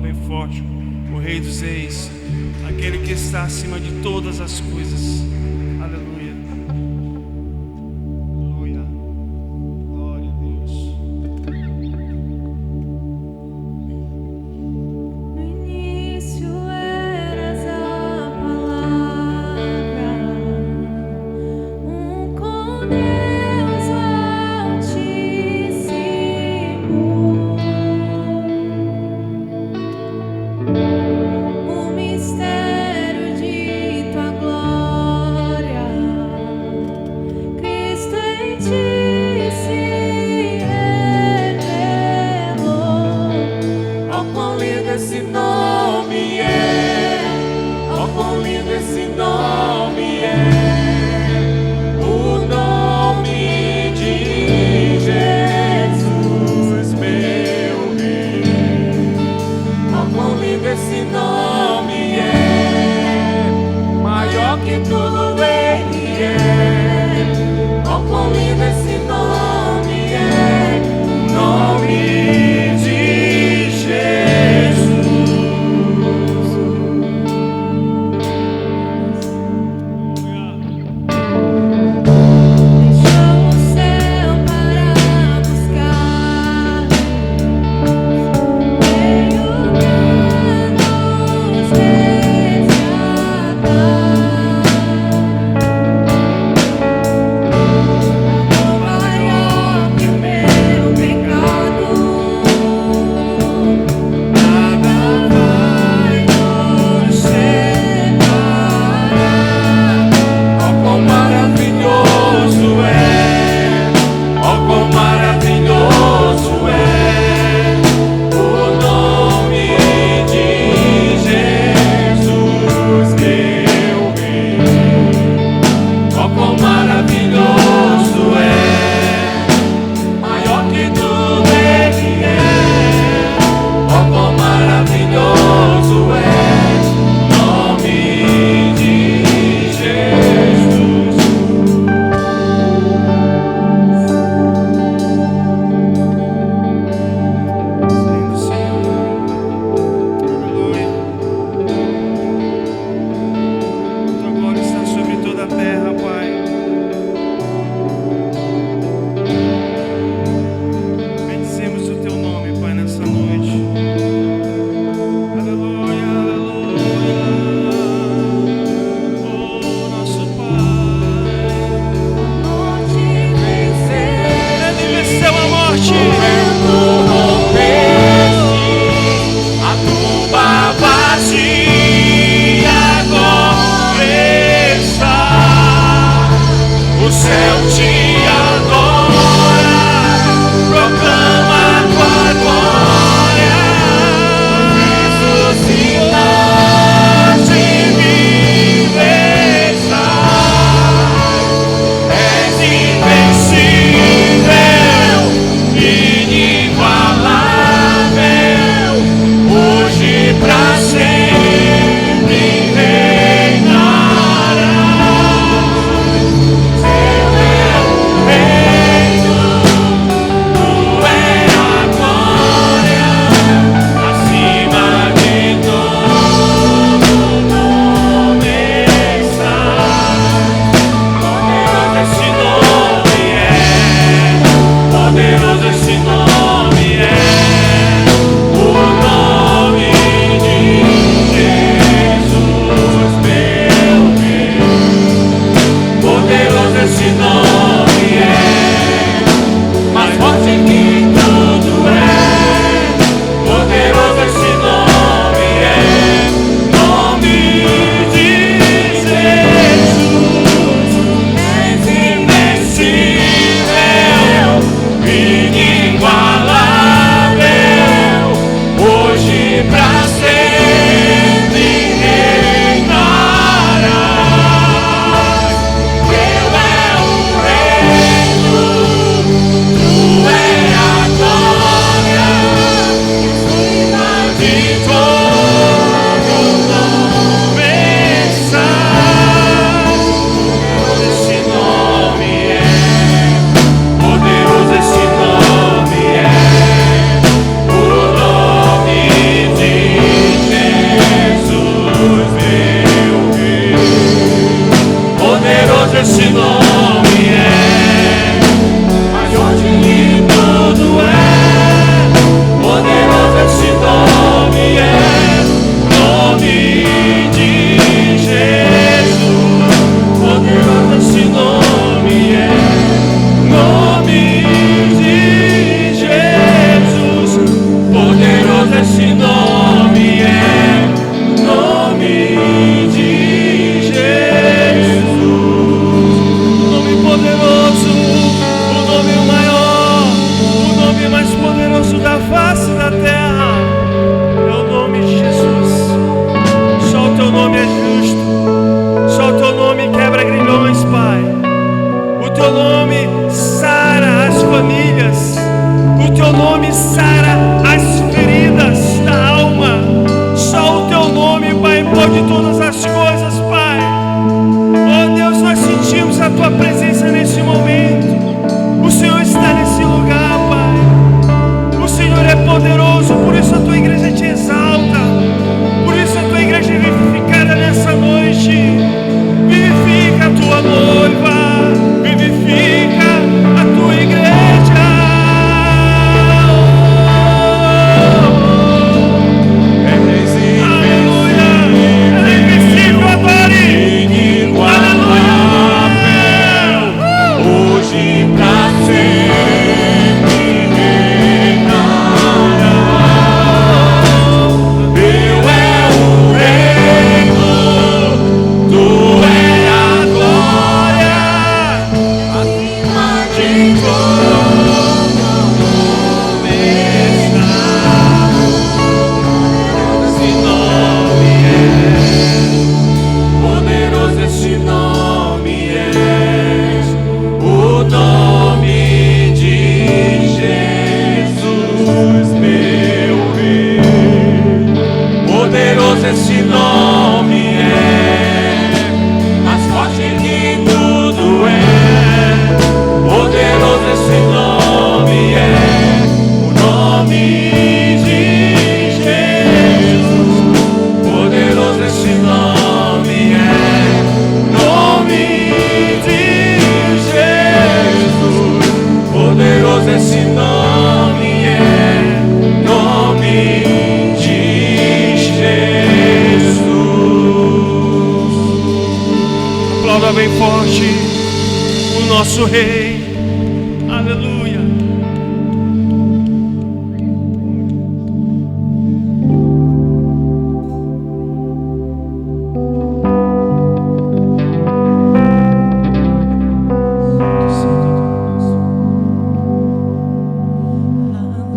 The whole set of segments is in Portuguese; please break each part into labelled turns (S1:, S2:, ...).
S1: bem forte. O Rei dos Reis, aquele que está acima de todas as coisas. Aleluia. Aleluia. Glória a Deus.
S2: No início eras a palavra, com Deus Altíssimo. O mistério de tua glória
S1: nome sara as feridas da alma. Só o teu nome, Pai, pode todas as coisas, Pai. Oh Deus, nós sentimos a tua presença nesse momento. O Senhor está nesse lugar, Pai. O Senhor é poderoso, por isso a tua igreja te exalta. Por isso a tua igreja é vivificada nessa noite. Vivifica a tua noiva, vivifica a tua igreja. Aleluia, é invencível, adore.
S3: Hoje pra sempre reinará. Teu é o reino, tu é a glória, acima de todo nome está. Esse nome é poderoso, esse nome é o nome de Jesus, meu Rei. Poderoso esse nome é, mais forte que tudo é. Poderoso esse nome é, o nome de Jesus. Poderoso esse nome é, o nome de Jesus. Poderoso esse nome é, nome de Jesus.
S1: Aplauda bem forte o nosso Rei. Aleluia.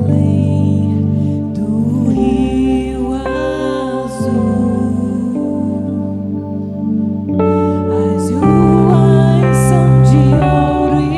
S2: Além do rio azul, as ruas são de ouro e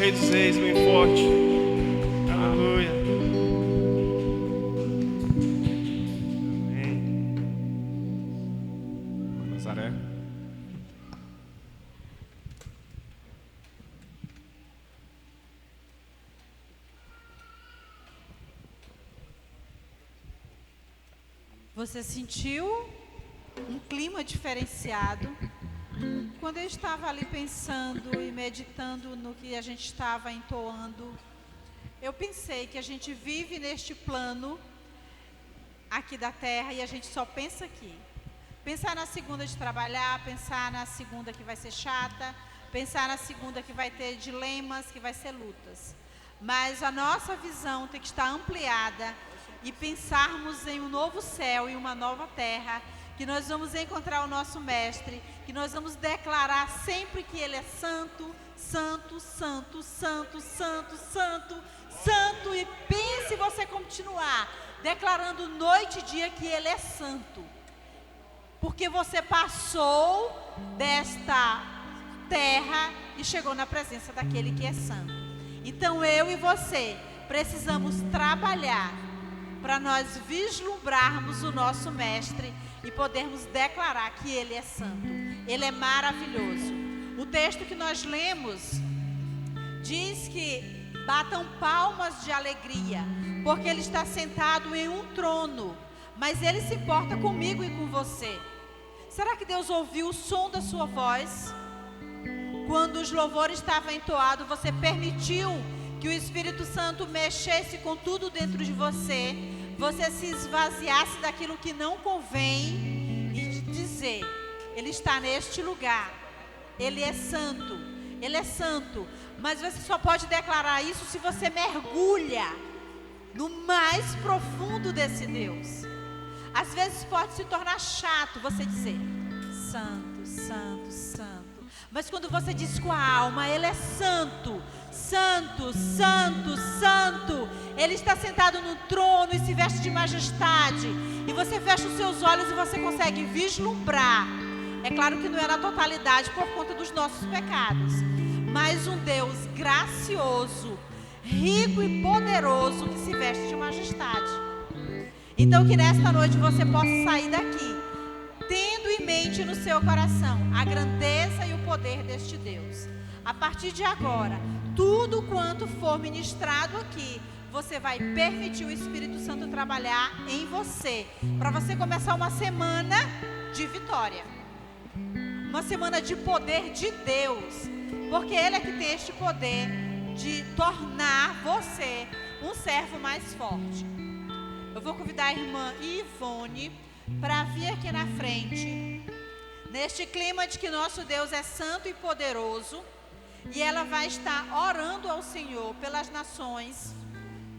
S1: Rei dos Reis, bem forte. Aleluia. Amém.
S3: Nazaré.
S2: Você sentiu um clima diferenciado? Quando eu estava ali pensando e meditando no que a gente estava entoando, eu pensei que a gente vive neste plano aqui da terra e a gente só pensa aqui. Pensar na segunda de trabalhar, pensar na segunda que vai ser chata, pensar na segunda que vai ter dilemas, que vai ser lutas. Mas a nossa visão tem que estar ampliada e pensarmos em um novo céu e uma nova terra, que nós vamos encontrar o nosso Mestre, que nós vamos declarar sempre que Ele é santo, santo, santo, santo, santo, santo, santo. E pense você continuar declarando noite e dia que Ele é santo, porque você passou desta terra e chegou na presença daquele que é santo. Então eu e você precisamos trabalhar para nós vislumbrarmos o nosso Mestre e podermos declarar que Ele é santo. Ele é maravilhoso. O texto que nós lemos diz que batam palmas de alegria, porque Ele está sentado em um trono, mas Ele se importa comigo e com você. Será que Deus ouviu o som da sua voz? Quando os louvores estavam entoados, você permitiu que o Espírito Santo mexesse com tudo dentro de você, você se esvaziasse daquilo que não convém e dizer: Ele está neste lugar, Ele é santo, Ele é santo. Mas você só pode declarar isso se você mergulha no mais profundo desse Deus. Às vezes pode se tornar chato você dizer santo, santo, santo. Mas quando você diz com a alma, Ele é santo, santo, santo, santo. Ele está sentado no trono e se veste de majestade. E você fecha os seus olhos e você consegue vislumbrar. É claro que não é na totalidade por conta dos nossos pecados, mas um Deus gracioso, rico e poderoso que se veste de majestade. Então que nesta noite você possa sair daqui tendo em mente no seu coração a grandeza e o poder deste Deus. A partir de agora, tudo quanto for ministrado aqui, você vai permitir o Espírito Santo trabalhar em você, para você começar uma semana de vitória, uma semana de poder de Deus, porque Ele é que tem este poder de tornar você um servo mais forte. Eu vou convidar a irmã Ivone para vir aqui na frente, neste clima de que nosso Deus é santo e poderoso, e ela vai estar orando ao Senhor pelas nações,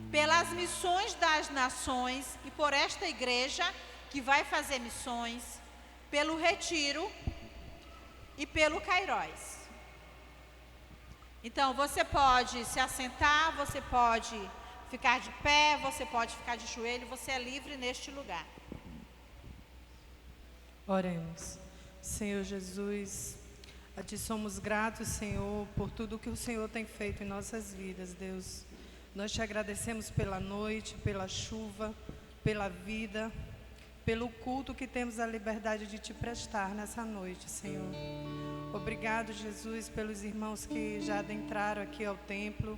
S2: pelas missões das nações e por esta igreja que vai fazer missões, pelo retiro e pelo Kairos. Então você pode se assentar, você pode ficar de pé, você pode ficar de joelho, você é livre neste lugar.
S4: Oremos. Senhor Jesus, a Ti somos gratos, Senhor, por tudo que o Senhor tem feito em nossas vidas, Deus. Nós Te agradecemos pela noite, pela chuva, pela vida, pelo culto que temos a liberdade de Te prestar nessa noite, Senhor. Obrigado, Jesus, pelos irmãos que já adentraram aqui ao templo.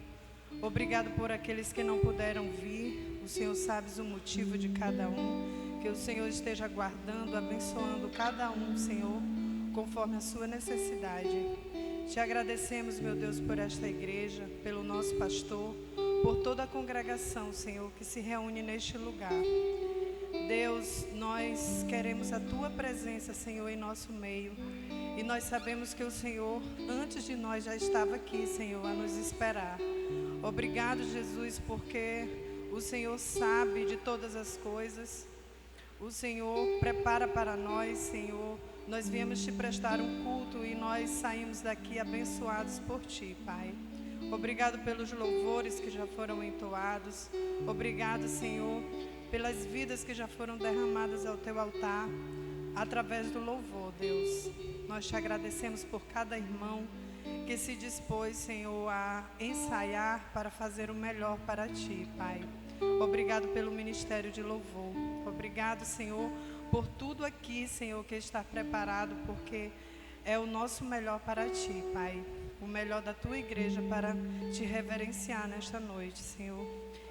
S4: Obrigado por aqueles que não puderam vir. O Senhor sabe o motivo de cada um. Que o Senhor esteja guardando, abençoando cada um, Senhor, conforme a sua necessidade. Te agradecemos, meu Deus, por esta igreja, pelo nosso pastor, por toda a congregação, Senhor, que se reúne neste lugar. Deus, nós queremos a Tua presença, Senhor, em nosso meio. E nós sabemos que o Senhor, antes de nós, já estava aqui, Senhor, a nos esperar. Obrigado, Jesus, porque o Senhor sabe de todas as coisas. O Senhor prepara para nós, Senhor. Nós viemos Te prestar um culto e nós saímos daqui abençoados por Ti, Pai. Obrigado pelos louvores que já foram entoados. Obrigado, Senhor, pelas vidas que já foram derramadas ao Teu altar, através do louvor, Deus. Nós Te agradecemos por cada irmão que se dispôs, Senhor, a ensaiar para fazer o melhor para Ti, Pai. Obrigado pelo ministério de louvor. Obrigado, Senhor, por tudo aqui, Senhor, que está preparado, porque é o nosso melhor para Ti, Pai. O melhor da Tua igreja para Te reverenciar nesta noite, Senhor.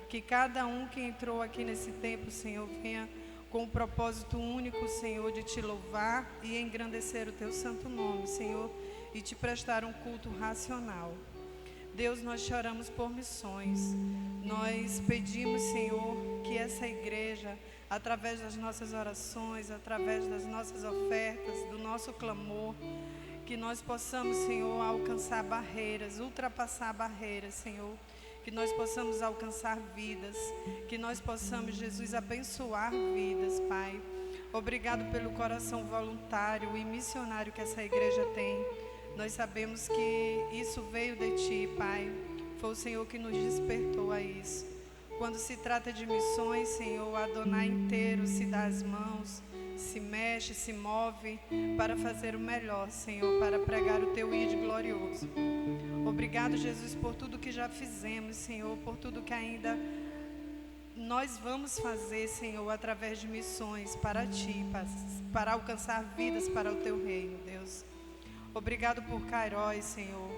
S4: Que cada um que entrou aqui nesse tempo, Senhor, venha com o propósito único, Senhor, de Te louvar e engrandecer o Teu santo nome, Senhor, e Te prestar um culto racional. Deus, nós Te oramos por missões. Nós pedimos, Senhor, que essa igreja, através das nossas orações, através das nossas ofertas, do nosso clamor, que nós possamos, Senhor, alcançar barreiras, ultrapassar barreiras, Senhor. Que nós possamos alcançar vidas, que nós possamos, Jesus, abençoar vidas, Pai. Obrigado pelo coração voluntário e missionário que essa igreja tem. Nós sabemos que isso veio de Ti, Pai. Foi o Senhor que nos despertou a isso. Quando se trata de missões, Senhor, Adonai inteiro se dá as mãos, se mexe, se move para fazer o melhor, Senhor, para pregar o Teu ID glorioso. Obrigado, Jesus, por tudo que já fizemos, Senhor, por tudo que ainda nós vamos fazer, Senhor, através de missões para Ti, para alcançar vidas para o Teu reino, Deus. Obrigado por Kairos, Senhor,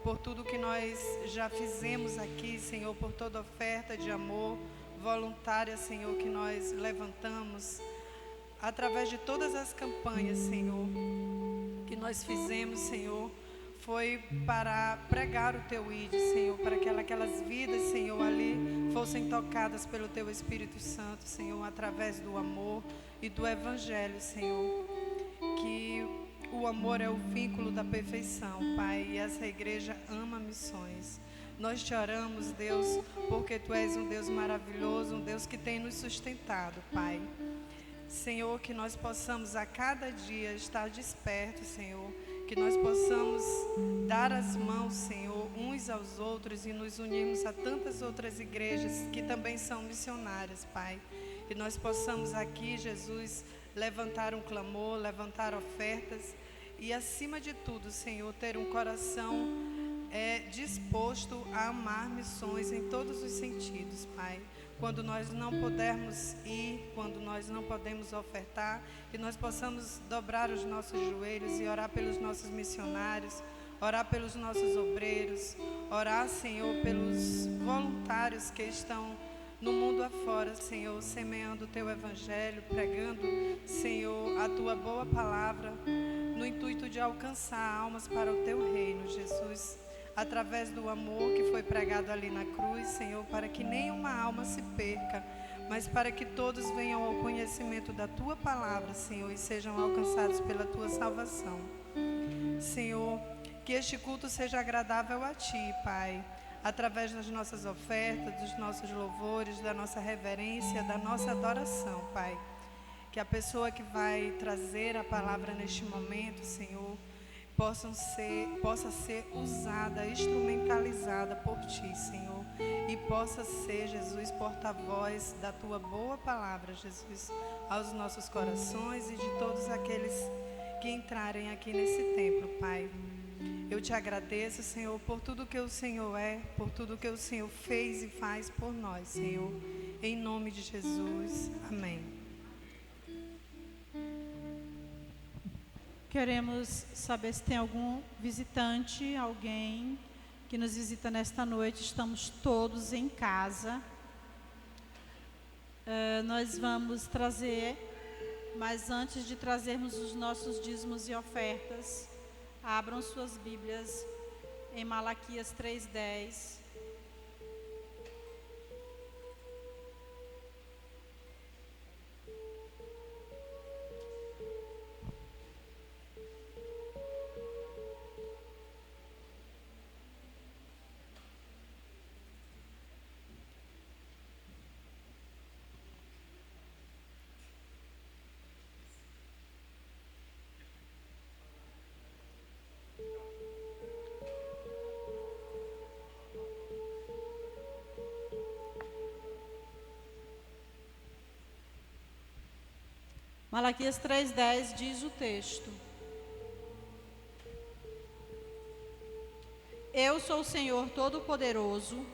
S4: por tudo que nós já fizemos aqui, Senhor, por toda oferta de amor voluntária, Senhor, que nós levantamos, através de todas as campanhas, Senhor, que nós fizemos, Senhor, foi para pregar o Teu ID, Senhor, para que aquelas vidas, Senhor, ali fossem tocadas pelo Teu Espírito Santo, Senhor, através do amor e do Evangelho, Senhor, que o amor é o vínculo da perfeição, Pai, e essa igreja ama missões. Nós Te oramos, Deus, porque Tu és um Deus maravilhoso, um Deus que tem nos sustentado, Pai. Senhor, que nós possamos a cada dia estar despertos, Senhor, que nós possamos dar as mãos, Senhor, uns aos outros e nos unirmos a tantas outras igrejas que também são missionárias, Pai. Que nós possamos aqui, Jesus, levantar um clamor, levantar ofertas e, acima de tudo, Senhor, ter um coração disposto a amar missões em todos os sentidos, Pai. Quando nós não pudermos ir, quando nós não podemos ofertar, que nós possamos dobrar os nossos joelhos e orar pelos nossos missionários, orar pelos nossos obreiros, orar, Senhor, pelos voluntários que estão no mundo afora, Senhor, semeando o Teu Evangelho, pregando, Senhor, a Tua boa palavra, no intuito de alcançar almas para o Teu reino, Jesus, através do amor que foi pregado ali na cruz, Senhor, para que nenhuma alma se perca, mas para que todos venham ao conhecimento da Tua palavra, Senhor, e sejam alcançados pela Tua salvação. Senhor, que este culto seja agradável a Ti, Pai, através das nossas ofertas, dos nossos louvores, da nossa reverência, da nossa adoração, Pai. Que a pessoa que vai trazer a palavra neste momento, Senhor, possa ser usada, instrumentalizada por Ti, Senhor, e possa ser, Jesus, porta-voz da Tua boa palavra, Jesus, aos nossos corações e de todos aqueles que entrarem aqui nesse templo, Pai. Eu Te agradeço, Senhor, por tudo que o Senhor é, por tudo que o Senhor fez e faz por nós, Senhor, em nome de Jesus, amém.
S2: Queremos saber se tem algum visitante, alguém que nos visita nesta noite. Estamos todos em casa. Nós vamos trazer, mas antes de trazermos os nossos dízimos e ofertas, abram suas Bíblias em Malaquias 3:10. Malaquias 3:10 diz o texto: Eu sou o Senhor Todo-Poderoso,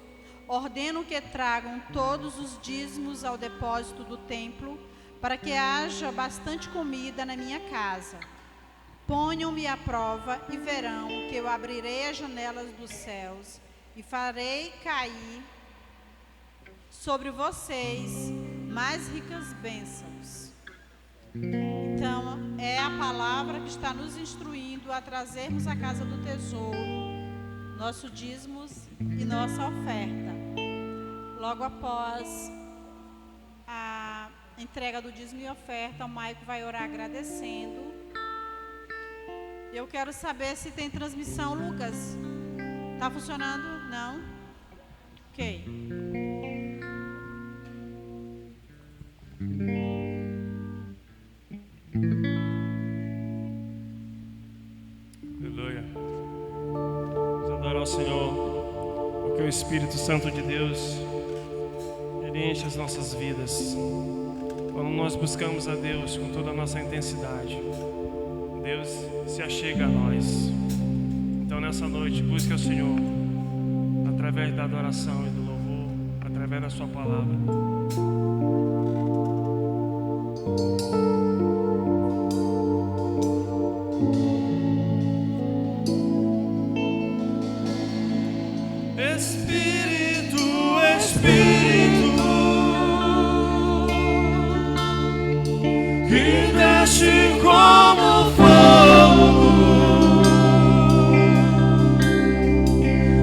S2: ordeno que tragam todos os dízimos ao depósito do templo, para que haja bastante comida na minha casa. Ponham-me à prova e verão que eu abrirei as janelas dos céus e farei cair sobre vocês mais ricas bênçãos. Então, é a palavra que está nos instruindo a trazermos à casa do tesouro nossos dízimos e nossa oferta. Logo após a entrega do dízimo e oferta, o Maico vai orar agradecendo. Eu quero saber se tem transmissão, Lucas. Tá funcionando? Não? Ok.
S1: Aleluia. Vamos adorar o Senhor, porque o Espírito Santo de Deus, Ele enche as nossas vidas. Quando nós buscamos a Deus com toda a nossa intensidade, Deus se achega a nós. Então nessa noite, busque o Senhor através da adoração e do louvor, através da sua palavra. Espírito, Espírito, que desce como fogo,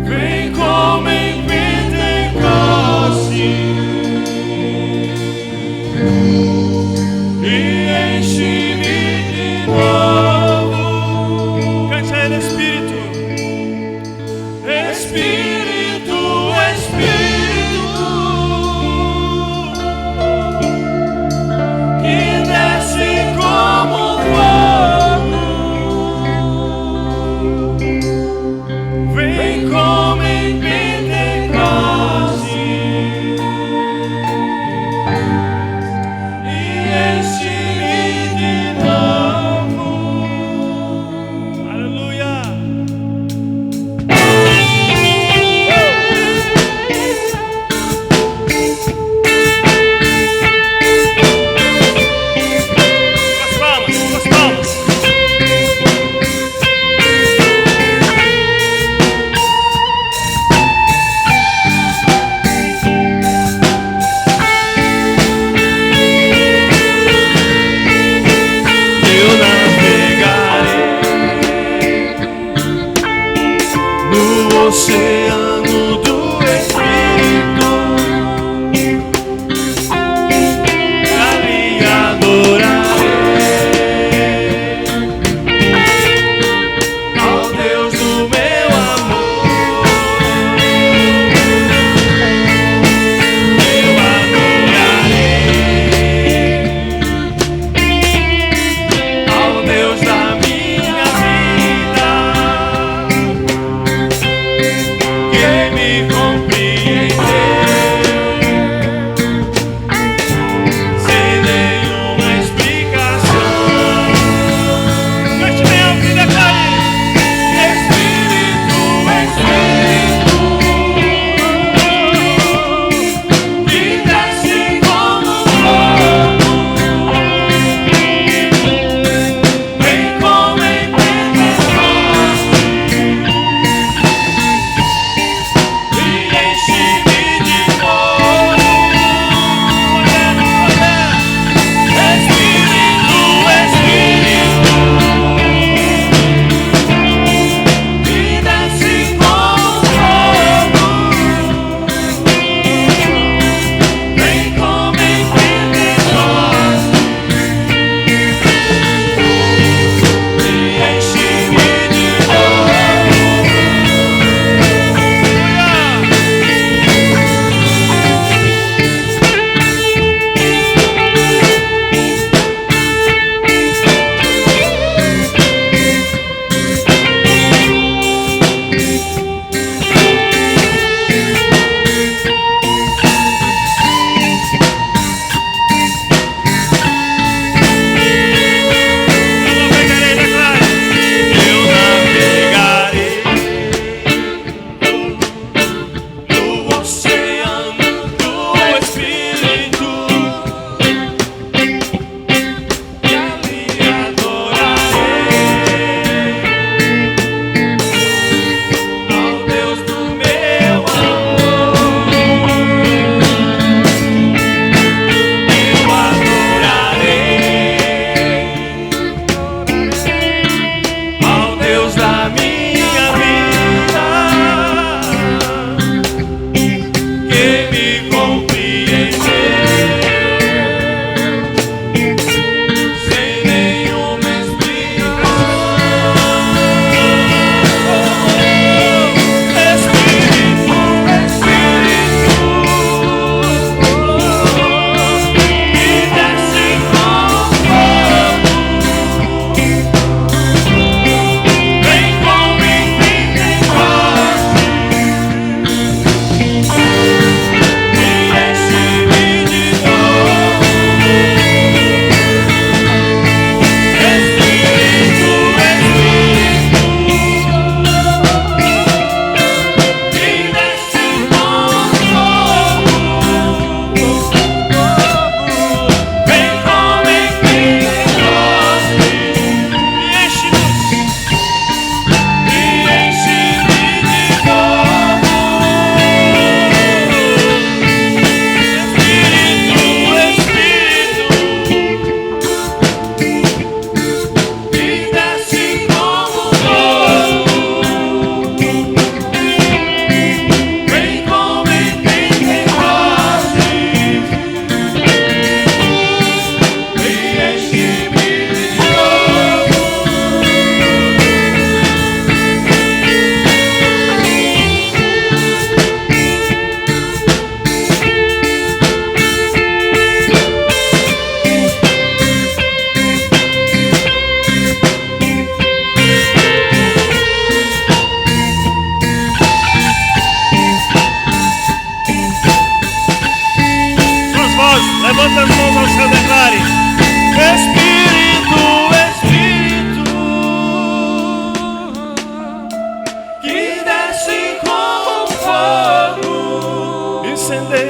S1: vem como em Pentecoste e enche-me de novo. Cante a Ele, Espírito, Espírito, Espírito, que desce como fogo, vem como em Pentecoste e enche-me de novo. Aleluia. Com as palmas. Eu navegarei no oceano do Espírito, ali adorarei ao Deus do meu amor. Eu adorarei ao Deus da minha vida,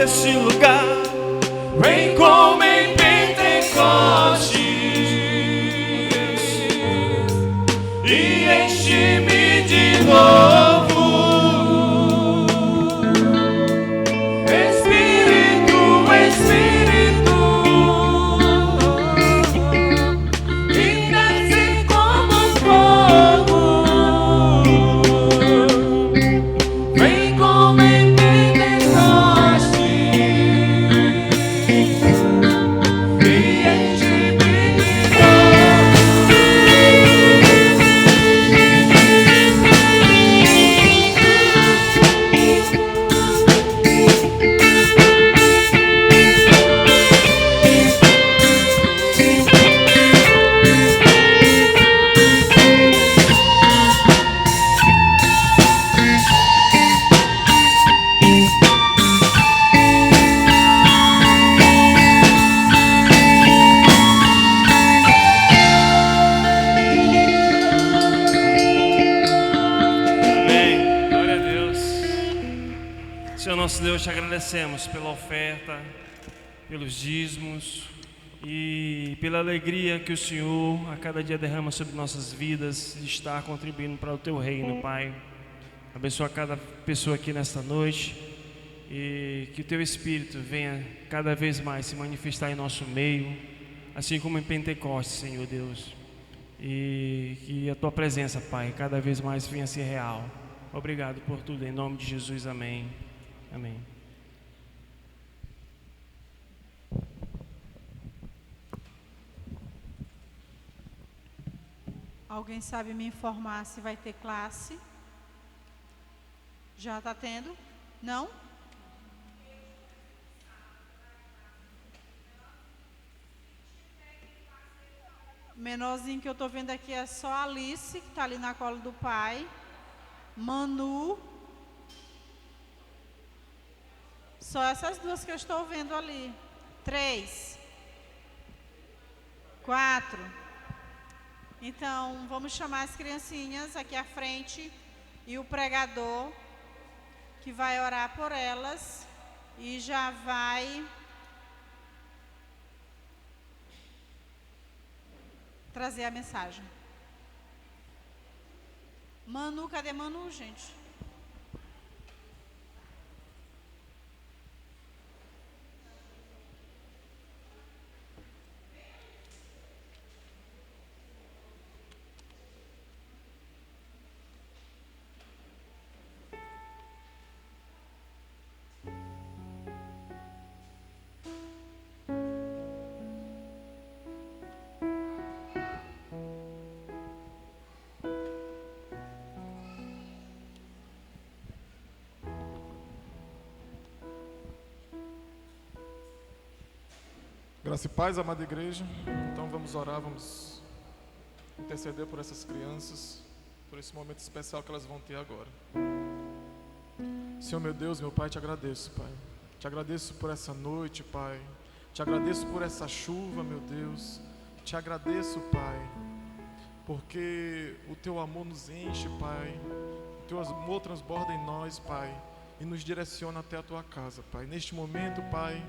S1: nesse lugar.
S3: Vem como em Pentecostes e enche-me de novo. Espírito, Espírito, e desce como fogo. Vem como em Pentecostes e enche-me de
S1: Amém. Glória a Deus. Senhor nosso Deus, te agradecemos pela oferta, pelos dízimos e pela alegria que o Senhor a cada dia derrama sobre nossas vidas de estar contribuindo para o teu reino, Pai. Abençoa cada pessoa aqui nesta noite e que o teu Espírito venha cada vez mais se manifestar em nosso meio, assim como em Pentecostes, Senhor Deus. E que a tua presença, Pai, cada vez mais venha a ser real. Obrigado por tudo, em nome de Jesus, amém. Amém.
S2: Alguém sabe me informar se vai ter classe? Já está tendo? Não? O menorzinho que eu estou vendo aqui é só a Alice, que está ali na cola do pai. Manu. Só essas duas que eu estou vendo ali. 3. 4. Então, vamos chamar as criancinhas aqui à frente e o pregador que vai orar por elas e já vai trazer a mensagem. Manu, cadê Manu, gente?
S5: Graça e paz, amada igreja. Então vamos orar, vamos interceder por essas crianças, por esse momento especial que elas vão ter agora. Senhor meu Deus, meu Pai, te agradeço, Pai. Te agradeço por essa noite, Pai. Te agradeço por essa chuva, meu Deus. Te agradeço, Pai, porque o Teu amor nos enche, Pai. O Teu amor transborda em nós, Pai, e nos direciona até a Tua casa, Pai. Neste momento, Pai,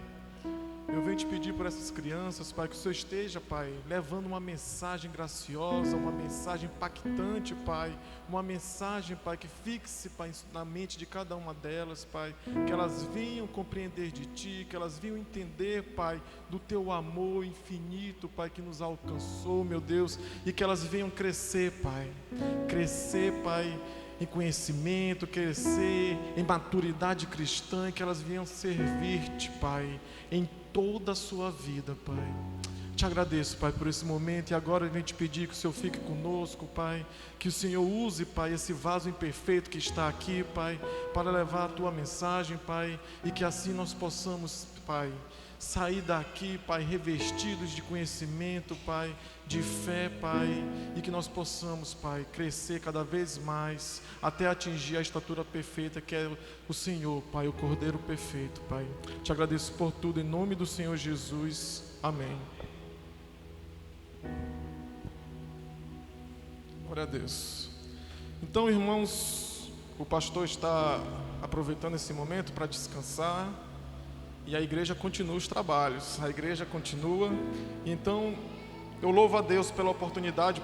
S5: eu venho te pedir por essas crianças, Pai, que o Senhor esteja, Pai, levando uma mensagem graciosa, uma mensagem impactante, Pai, uma mensagem, Pai, que fixe, Pai, na mente de cada uma delas, Pai, que elas venham compreender de Ti, que elas venham entender, Pai, do Teu amor infinito, Pai, que nos alcançou, meu Deus, e que elas venham crescer, Pai, em conhecimento, crescer em maturidade cristã, que elas venham servir-te, Pai, em toda a sua vida, Pai. Te agradeço, Pai, por esse momento, e agora eu venho te pedir que o Senhor fique conosco, Pai, que o Senhor use, Pai, esse vaso imperfeito que está aqui, Pai, para levar a Tua mensagem, Pai, e que assim nós possamos, Pai, sair daqui, Pai, revestidos de conhecimento, Pai, de fé, Pai, e que nós possamos, Pai, crescer cada vez mais até atingir a estatura perfeita que é o Senhor, Pai, o Cordeiro perfeito, Pai. Te agradeço por tudo, em nome do Senhor Jesus. Amém. Glória a Deus. Então, irmãos, o pastor está aproveitando esse momento para descansar. e a igreja continua os trabalhos, a igreja continua. Então, eu louvo a Deus pela oportunidade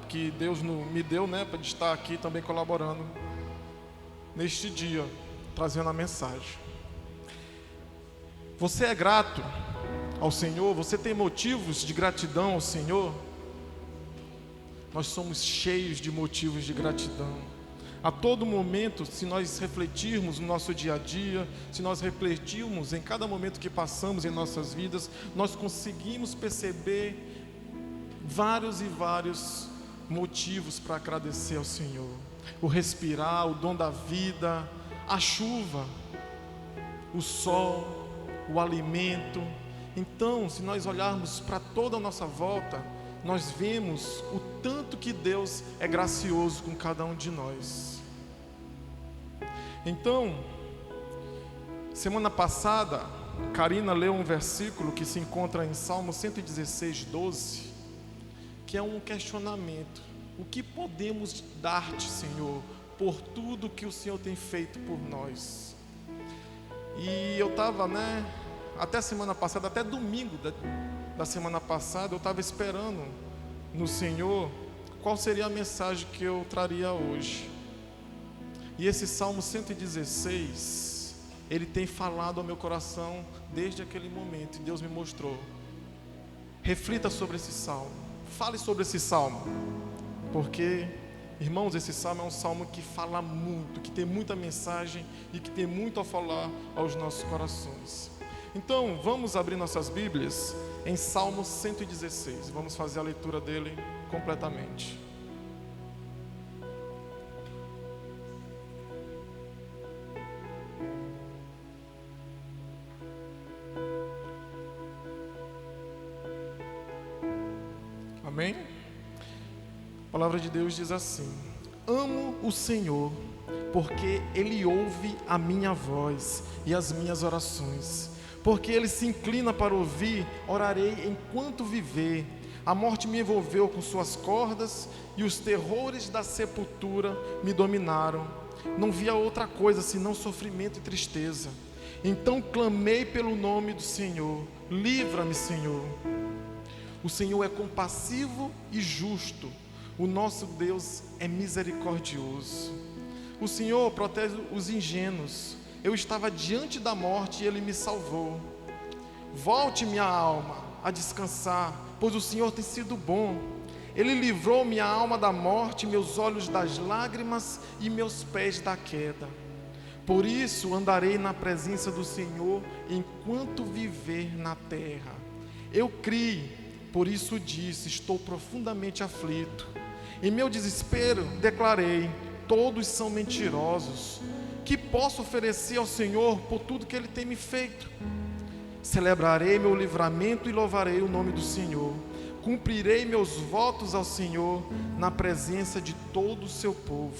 S5: que Deus me deu, né, para estar aqui também colaborando neste dia, trazendo a mensagem. Você é grato ao Senhor? Você tem motivos de gratidão ao Senhor? Nós somos cheios de motivos de gratidão. A todo momento, se nós refletirmos no nosso dia a dia, se nós refletirmos em cada momento que passamos em nossas vidas, nós conseguimos perceber vários e vários motivos para agradecer ao Senhor. O respirar, o dom da vida, a chuva, o sol, o alimento. Então, se nós olharmos para toda a nossa volta, nós vemos o tanto que Deus é gracioso com cada um de nós. Então, semana passada, Karina leu um versículo que se encontra em Salmo 116, 12, que é um questionamento. O que podemos dar-te, Senhor, por tudo que o Senhor tem feito por nós? E eu estava, até semana passada, até domingo da semana passada, eu estava esperando no Senhor qual seria a mensagem que eu traria hoje. E esse Salmo 116, ele tem falado ao meu coração desde aquele momento, e Deus me mostrou. Reflita sobre esse Salmo, fale sobre esse Salmo, porque, irmãos, esse Salmo é um Salmo que fala muito, que tem muita mensagem e que tem muito a falar aos nossos corações. Então, vamos abrir nossas Bíblias em Salmo 116. Vamos fazer a leitura dele completamente. Amém? A palavra de Deus diz assim: amo o Senhor, porque Ele ouve a minha voz e as minhas orações. Porque Ele se inclina para ouvir, orarei enquanto viver. A morte me envolveu com suas cordas, e os terrores da sepultura me dominaram. Não via outra coisa senão sofrimento e tristeza. Então clamei pelo nome do Senhor. Livra-me, Senhor. O Senhor é compassivo e justo. O nosso Deus é misericordioso. O Senhor protege os ingênuos. Eu estava diante da morte e Ele me salvou. Volte, minha alma, a descansar, pois o Senhor tem sido bom. Ele livrou minha alma da morte, meus olhos das lágrimas e meus pés da queda. Por isso andarei na presença do Senhor enquanto viver na terra. Eu criei, por isso disse, estou profundamente aflito. Em meu desespero declarei, todos são mentirosos. Que posso oferecer ao Senhor por tudo que Ele tem me feito? Celebrarei meu livramento e louvarei o nome do Senhor. Cumprirei meus votos ao Senhor na presença de todo o seu povo.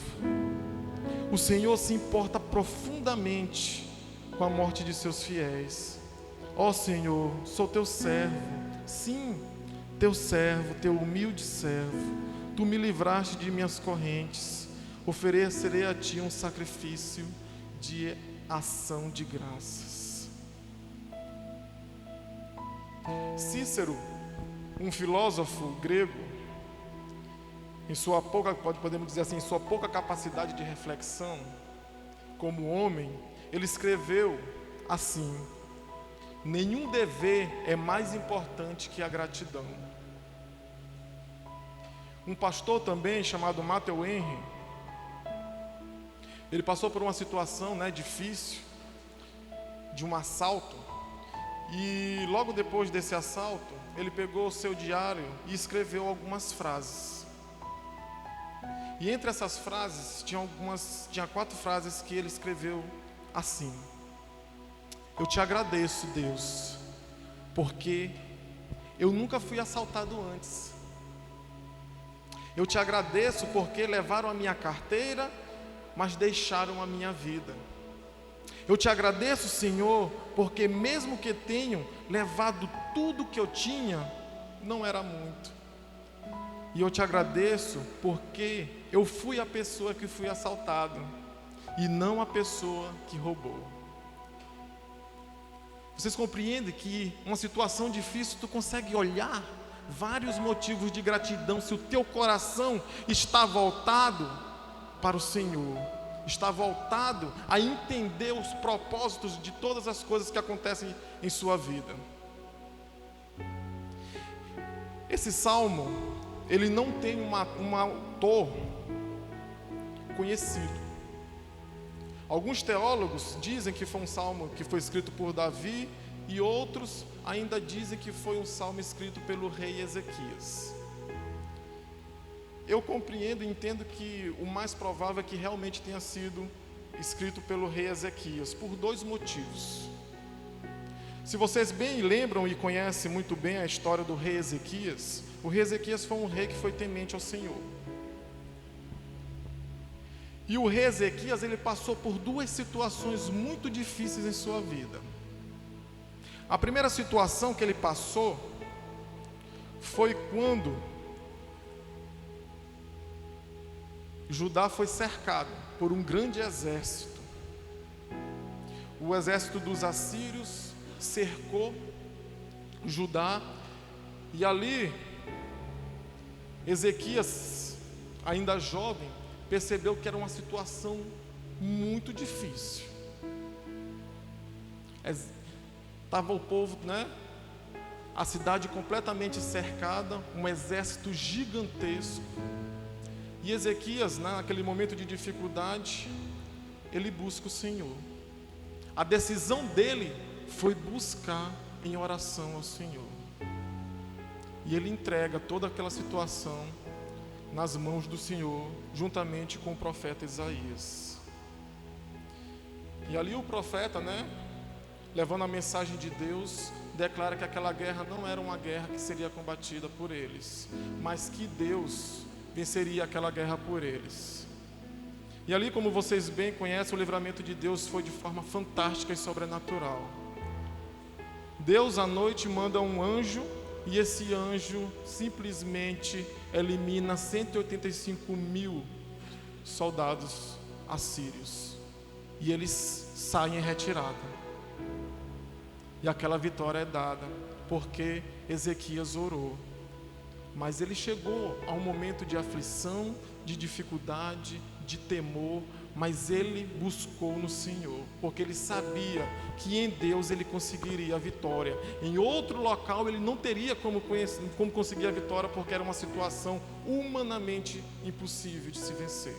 S5: O Senhor se importa profundamente com a morte de seus fiéis. Ó Senhor, sou teu servo, sim, teu servo, teu humilde servo. Tu me livraste de minhas correntes. Oferecerei a ti um sacrifício de ação de graças. Cícero, um filósofo grego, em sua pouca, podemos dizer assim, em sua pouca capacidade de reflexão, como homem, ele escreveu assim: nenhum dever é mais importante que a gratidão. Um pastor também, chamado Matthew Henry, ele passou por uma situação difícil, de um assalto, e logo depois desse assalto, ele pegou o seu diário e escreveu algumas frases. E entre essas frases, tinha 4 frases que ele escreveu assim: eu te agradeço, Deus, porque eu nunca fui assaltado antes. Eu te agradeço porque levaram a minha carteira, mas deixaram a minha vida. Eu te agradeço, Senhor, porque mesmo que tenham levado tudo que eu tinha, não era muito. E eu te agradeço porque eu fui a pessoa que fui assaltado e não a pessoa que roubou. Vocês compreendem que uma situação difícil tu consegue olhar vários motivos de gratidão se o teu coração está voltado para o Senhor, está voltado a entender os propósitos de todas as coisas que acontecem em sua vida. Esse salmo, ele não tem um autor conhecido. Alguns teólogos dizem que foi um salmo que foi escrito por Davi, e outros ainda dizem que foi um salmo escrito pelo rei Ezequias. Eu compreendo e entendo que o mais provável é que realmente tenha sido escrito pelo rei Ezequias, por dois motivos. Se vocês bem lembram e conhecem muito bem a história do rei Ezequias, o rei Ezequias foi um rei que foi temente ao Senhor. E o rei Ezequias, ele passou por duas situações muito difíceis em sua vida. A primeira situação que ele passou foi quando Judá foi cercado por um grande exército. O exército dos assírios cercou Judá, e ali Ezequias, ainda jovem, percebeu que era uma situação muito difícil. Estava o povo, a cidade completamente cercada, um exército gigantesco. E Ezequias, naquele momento de dificuldade, ele busca o Senhor. A decisão dele foi buscar em oração ao Senhor. E ele entrega toda aquela situação nas mãos do Senhor, juntamente com o profeta Isaías. E ali o profeta, levando a mensagem de Deus, declara que aquela guerra não era uma guerra que seria combatida por eles, mas que Deus venceria aquela guerra por eles. E ali, como vocês bem conhecem, o livramento de Deus foi de forma fantástica e sobrenatural. Deus à noite manda um anjo, e esse anjo simplesmente elimina 185.000 soldados assírios, e eles saem em retirada. E aquela vitória é dada porque Ezequias orou. Mas ele chegou a um momento de aflição, de dificuldade, de temor, mas ele buscou no Senhor, porque ele sabia que em Deus ele conseguiria a vitória. Em outro local ele não teria como conseguir a vitória, porque era uma situação humanamente impossível de se vencer.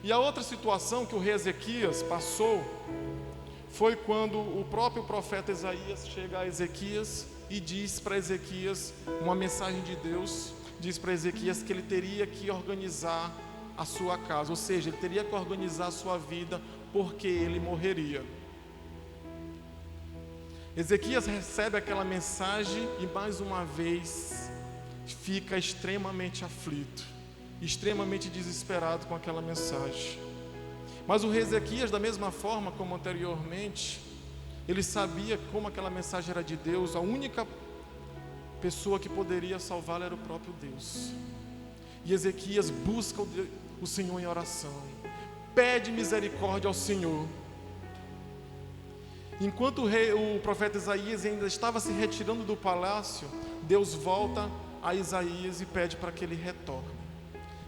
S5: E a outra situação que o rei Ezequias passou foi quando o próprio profeta Isaías chega a Ezequias e diz para Ezequias, uma mensagem de Deus, diz para Ezequias que ele teria que organizar a sua casa, ou seja, ele teria que organizar a sua vida, porque ele morreria. Ezequias recebe aquela mensagem e mais uma vez fica extremamente aflito, extremamente desesperado com aquela mensagem. Mas o rei Ezequias, da mesma forma como anteriormente, ele sabia como aquela mensagem era de Deus. A única pessoa que poderia salvá-lo era o próprio Deus. E Ezequias busca o Senhor em oração, pede misericórdia ao Senhor. Enquanto o profeta Isaías ainda estava se retirando do palácio, Deus volta a Isaías e pede para que ele retorne.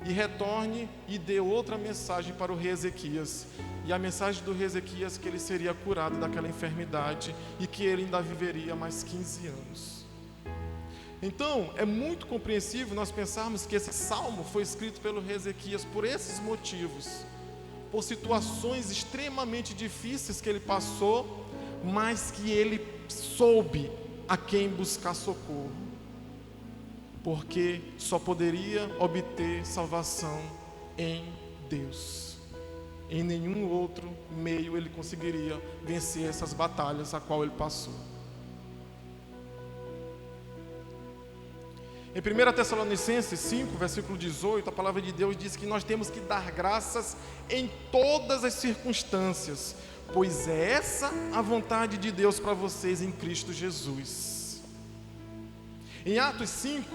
S5: E retorne e dê outra mensagem para o rei Ezequias. E a mensagem do rei Ezequias é que ele seria curado daquela enfermidade e que ele ainda viveria mais 15 anos. Então, é muito compreensível nós pensarmos que esse salmo foi escrito pelo rei Ezequias por esses motivos, por situações extremamente difíceis que ele passou, mas que ele soube a quem buscar socorro, porque só poderia obter salvação em Deus. Em nenhum outro meio ele conseguiria vencer essas batalhas a qual ele passou. Em 1 Tessalonicenses 5, versículo 18, a palavra de Deus diz que nós temos que dar graças em todas as circunstâncias, pois é essa a vontade de Deus para vocês em Cristo Jesus. Em Atos 5,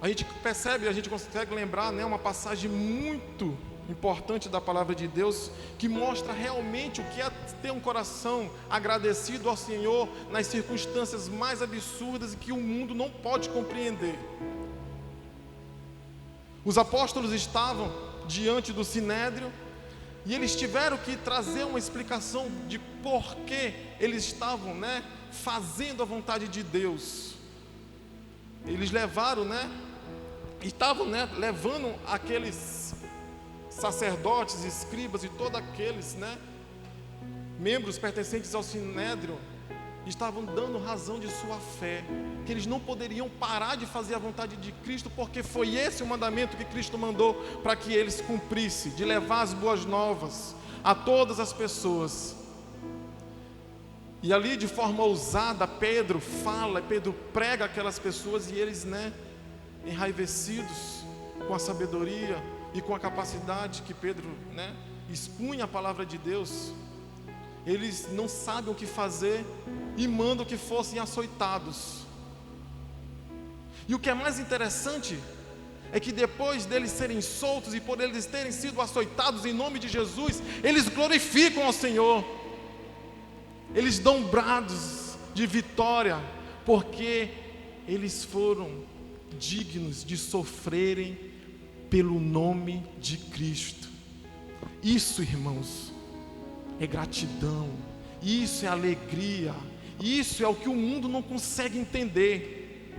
S5: a gente percebe, a gente consegue lembrar, uma passagem muito importante da palavra de Deus, que mostra realmente o que é ter um coração agradecido ao Senhor nas circunstâncias mais absurdas e que o mundo não pode compreender. Os apóstolos estavam diante do Sinédrio e eles tiveram que trazer uma explicação de por que eles estavam, fazendo a vontade de Deus. Eles levaram, estavam, levando aqueles sacerdotes, escribas e todos aqueles, membros pertencentes ao Sinédrio, estavam dando razão de sua fé, que eles não poderiam parar de fazer a vontade de Cristo, porque foi esse o mandamento que Cristo mandou para que eles cumprissem, de levar as boas novas a todas as pessoas. E ali, de forma ousada, Pedro prega aquelas pessoas, e eles, enraivecidos com a sabedoria e com a capacidade que Pedro, expunha a palavra de Deus, eles não sabem o que fazer e mandam que fossem açoitados. E o que é mais interessante é que depois deles serem soltos e por eles terem sido açoitados em nome de Jesus, eles glorificam ao Senhor. Eles dão brados de vitória, porque eles foram dignos de sofrerem pelo nome de Cristo. Isso, irmãos, é gratidão, isso é alegria, isso é o que o mundo não consegue entender.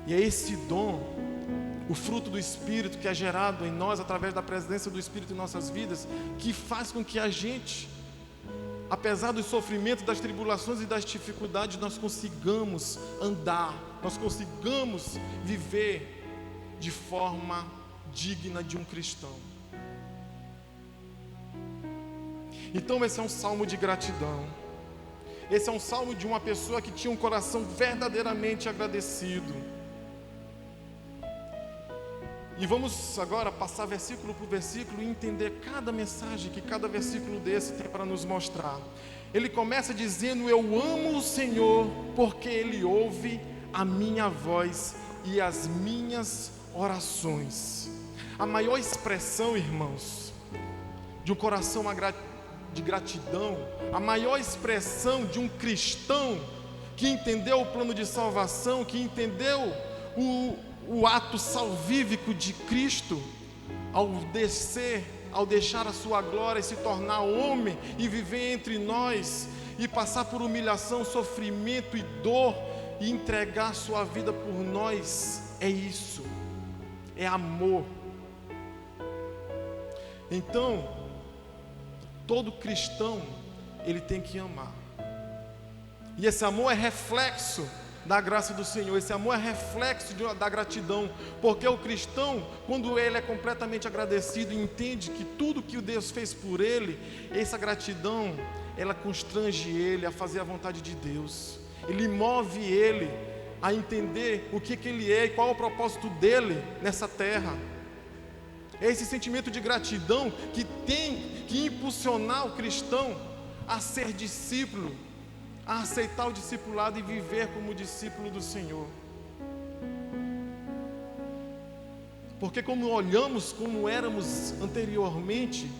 S5: E é esse dom, o fruto do Espírito que é gerado em nós através da presença do Espírito em nossas vidas, que faz com que a gente, apesar dos sofrimentos, das tribulações e das dificuldades, nós consigamos andar, nós consigamos viver de forma digna de um cristão. Então esse é um salmo de gratidão. Esse é um salmo de uma pessoa que tinha um coração verdadeiramente agradecido. E vamos agora passar versículo por versículo e entender cada mensagem que cada versículo desse tem para nos mostrar. Ele começa dizendo: eu amo o Senhor, porque Ele ouve a minha voz e as minhas orações. A maior expressão, irmãos, de um coração de gratidão, a maior expressão de um cristão que entendeu o plano de salvação, que entendeu o ato salvífico de Cristo, ao deixar a sua glória e se tornar homem e viver entre nós e passar por humilhação, sofrimento e dor e entregar sua vida por nós, é isso, é amor. Então, todo cristão, ele tem que amar. E esse amor é reflexo da graça do Senhor. Esse amor é reflexo da gratidão. Porque o cristão, quando ele é completamente agradecido e entende que tudo que Deus fez por ele, essa gratidão, ela constrange ele a fazer a vontade de Deus. Ele move ele a entender o que ele é e qual é o propósito dele nessa terra. É esse sentimento de gratidão que tem que impulsionar o cristão a ser discípulo, a aceitar o discipulado e viver como discípulo do Senhor. Porque como olhamos como éramos anteriormente,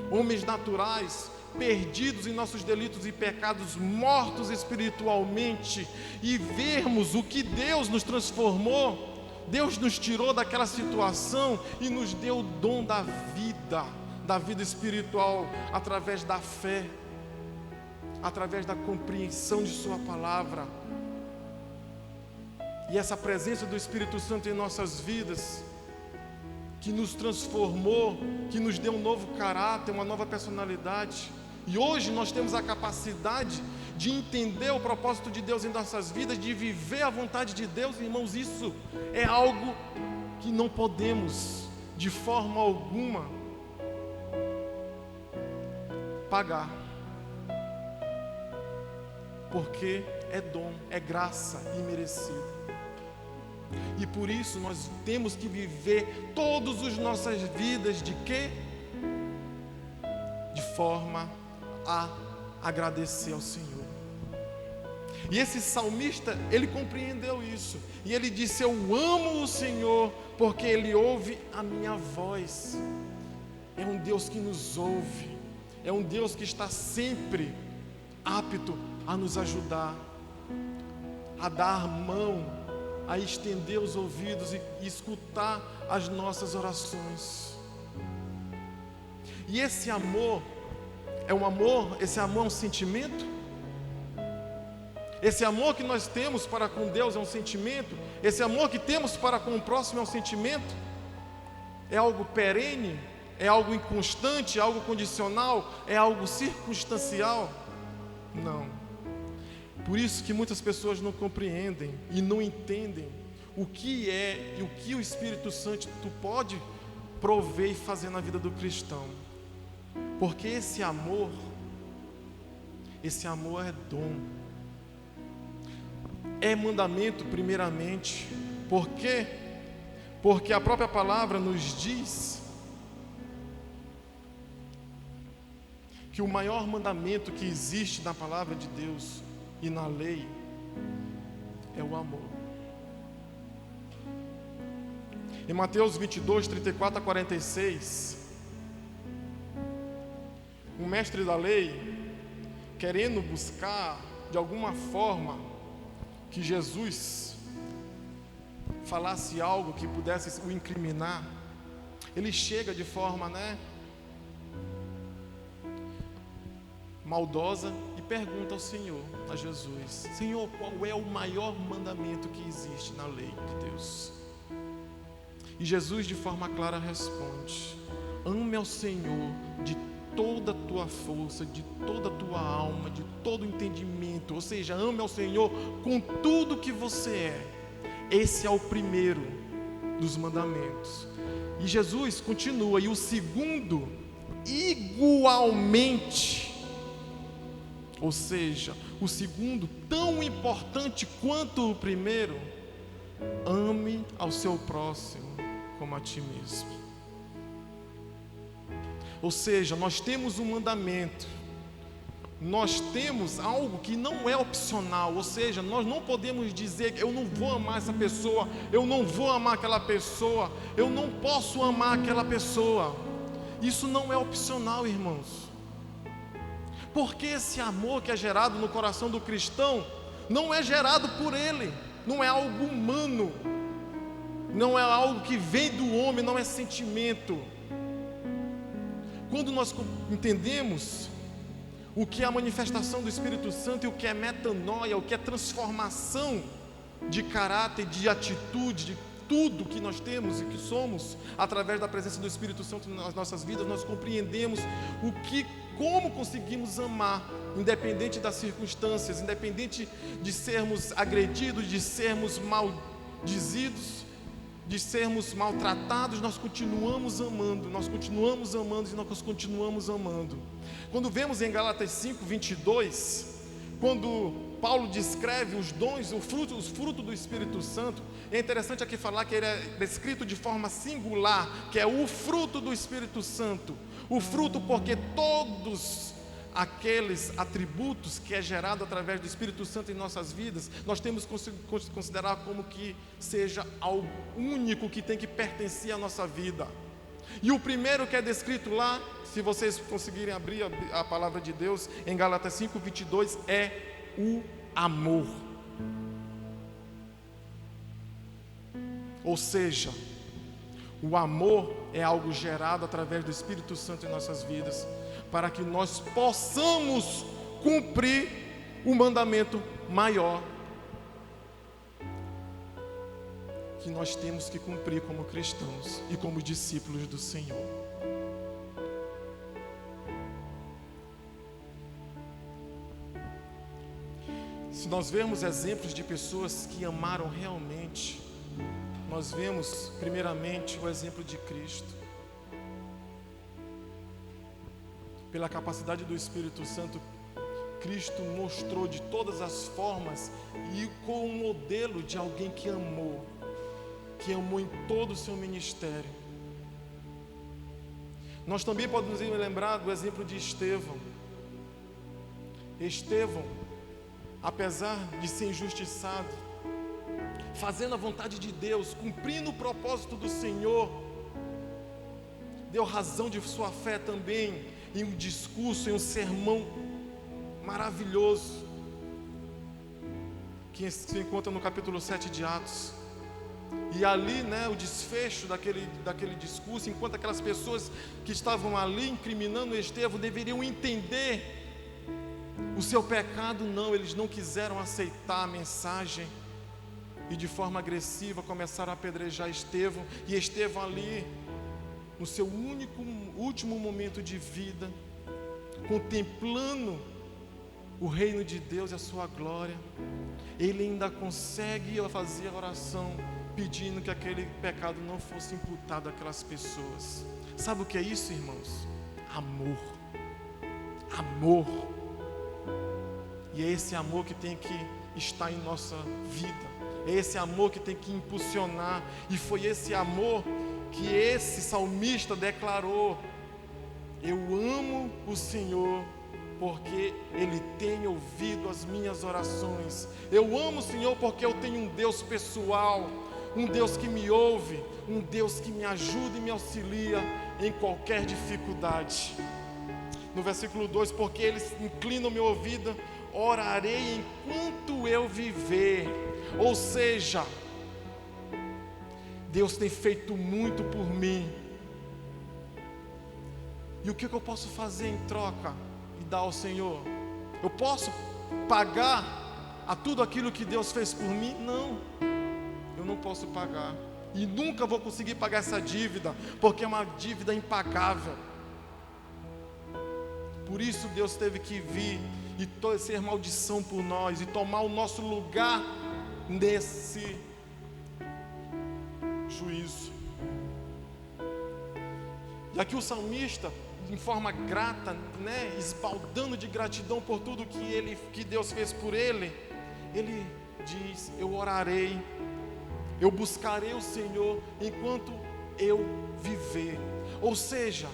S5: homens naturais, perdidos em nossos delitos e pecados, mortos espiritualmente, e vermos o que Deus nos transformou, Deus nos tirou daquela situação e nos deu o dom da vida espiritual, através da fé, através da compreensão de sua palavra. E essa presença do Espírito Santo em nossas vidas, que nos transformou, que nos deu um novo caráter, uma nova personalidade. E hoje nós temos a capacidade de entender o propósito de Deus em nossas vidas, de viver a vontade de Deus. Irmãos, isso é algo que não podemos de forma alguma pagar, porque é dom, é graça imerecida. E por isso nós temos que viver todas as nossas vidas de quê? De forma a agradecer ao Senhor. E esse salmista, ele compreendeu isso. E ele disse: eu amo o Senhor, porque Ele ouve a minha voz. É um Deus que nos ouve. É um Deus que está sempre apto a nos ajudar, a dar mão, a estender os ouvidos e escutar as nossas orações. E esse amor é um amor, esse amor é um sentimento. Esse amor que nós temos para com Deus é um sentimento. Esse amor que temos para com o próximo é um sentimento. É algo perene, é algo inconstante, é algo condicional, é algo circunstancial? Não. Por isso que muitas pessoas não compreendem e não entendem o que é e o que o Espírito Santo pode prover e fazer na vida do cristão. Porque esse amor é dom. É mandamento primeiramente. Por quê? Porque a própria palavra nos diz que o maior mandamento que existe na palavra de Deus e na lei é o amor. Em Mateus 22, 34 a 46, o mestre da lei, querendo buscar de alguma forma que Jesus falasse algo que pudesse o incriminar, ele chega de forma, maldosa e pergunta ao Senhor, a Jesus: Senhor, qual é o maior mandamento que existe na lei de Deus? E Jesus de forma clara responde: ame ao Senhor de toda a tua força, de toda a tua alma, de todo o entendimento. Ou seja, ame ao Senhor com tudo que você é. Esse é o primeiro dos mandamentos. E Jesus continua: e o segundo, igualmente. Ou seja, o segundo, tão importante quanto o primeiro: ame ao seu próximo como a ti mesmo. Ou seja, nós temos um mandamento, nós temos algo que não é opcional. Ou seja, nós não podemos dizer que eu não vou amar essa pessoa, eu não vou amar aquela pessoa, eu não posso amar aquela pessoa. Isso não é opcional, irmãos. Porque esse amor que é gerado no coração do cristão não é gerado por ele, não é algo humano, não é algo que vem do homem, não é sentimento. Quando nós entendemos o que é a manifestação do Espírito Santo e o que é metanoia, o que é transformação de caráter, de atitude, de tudo que nós temos e que somos através da presença do Espírito Santo nas nossas vidas, nós compreendemos como conseguimos amar, independente das circunstâncias, independente de sermos agredidos, de sermos maldizidos, de sermos maltratados, nós continuamos amando e nós continuamos amando. Quando vemos em Gálatas 5, 22, quando Paulo descreve os dons, os frutos do Espírito Santo, é interessante aqui falar que ele é descrito de forma singular, que é o fruto do Espírito Santo. O fruto porque todos aqueles atributos que é gerado através do Espírito Santo em nossas vidas, nós temos que considerar como que seja algo único que tem que pertencer à nossa vida. E o primeiro que é descrito lá, se vocês conseguirem abrir a palavra de Deus, em Gálatas 5, 22, é o amor. Ou seja, o amor é algo gerado através do Espírito Santo em nossas vidas, para que nós possamos cumprir o mandamento maior que nós temos que cumprir como cristãos e como discípulos do Senhor. Se nós vermos exemplos de pessoas que amaram realmente, nós vemos primeiramente o exemplo de Cristo. Pela capacidade do Espírito Santo, Cristo mostrou de todas as formas e com um modelo de alguém que amou em todo o seu ministério. Nós também podemos lembrar do exemplo de Estevão. Estevão, apesar de ser injustiçado, fazendo a vontade de Deus, cumprindo o propósito do Senhor, deu razão de sua fé também em um discurso, em um sermão maravilhoso, que se encontra no capítulo 7 de Atos. E ali, o desfecho daquele discurso, enquanto aquelas pessoas que estavam ali incriminando Estevão deveriam entender o seu pecado, não, eles não quiseram aceitar a mensagem e de forma agressiva começaram a apedrejar Estevão. E Estevão ali, no seu último momento de vida, contemplando o reino de Deus e a sua glória, ele ainda consegue fazer a oração pedindo que aquele pecado não fosse imputado àquelas pessoas. Sabe o que é isso, irmãos? Amor. Amor. E é esse amor que tem que estar em nossa vida. É esse amor que tem que impulsionar. E foi esse amor que esse salmista declarou: eu amo o Senhor porque Ele tem ouvido as minhas orações. Eu amo o Senhor porque eu tenho um Deus pessoal, um Deus que me ouve, um Deus que me ajuda e me auxilia em qualquer dificuldade. No versículo 2, porque Ele inclina o meu ouvido, orarei enquanto eu viver. Ou seja, Deus tem feito muito por mim. E o que eu posso fazer em troca e dar ao Senhor? Eu posso pagar a tudo aquilo que Deus fez por mim? Não, eu não posso pagar. E nunca vou conseguir pagar essa dívida, porque é uma dívida impagável. Por isso Deus teve que vir e ser maldição por nós e tomar o nosso lugar nesse juízo. E aqui o salmista, em forma grata, esbaldando de gratidão por tudo que Deus fez por ele, ele diz: eu orarei, eu buscarei o Senhor enquanto eu viver. Ou seja,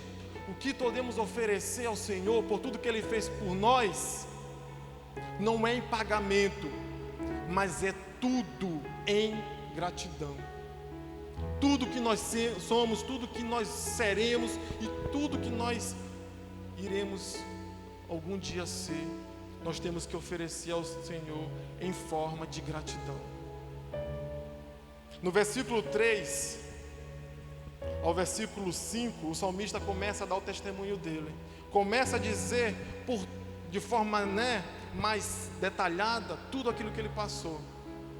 S5: o que podemos oferecer ao Senhor por tudo que Ele fez por nós, não é em pagamento, mas é tudo em gratidão. Tudo que nós somos, tudo que nós seremos e tudo que nós iremos algum dia ser, nós temos que oferecer ao Senhor em forma de gratidão. No versículo 3 ao versículo 5, o salmista começa a dar o testemunho dele. Começa a dizer de forma mais detalhada tudo aquilo que ele passou,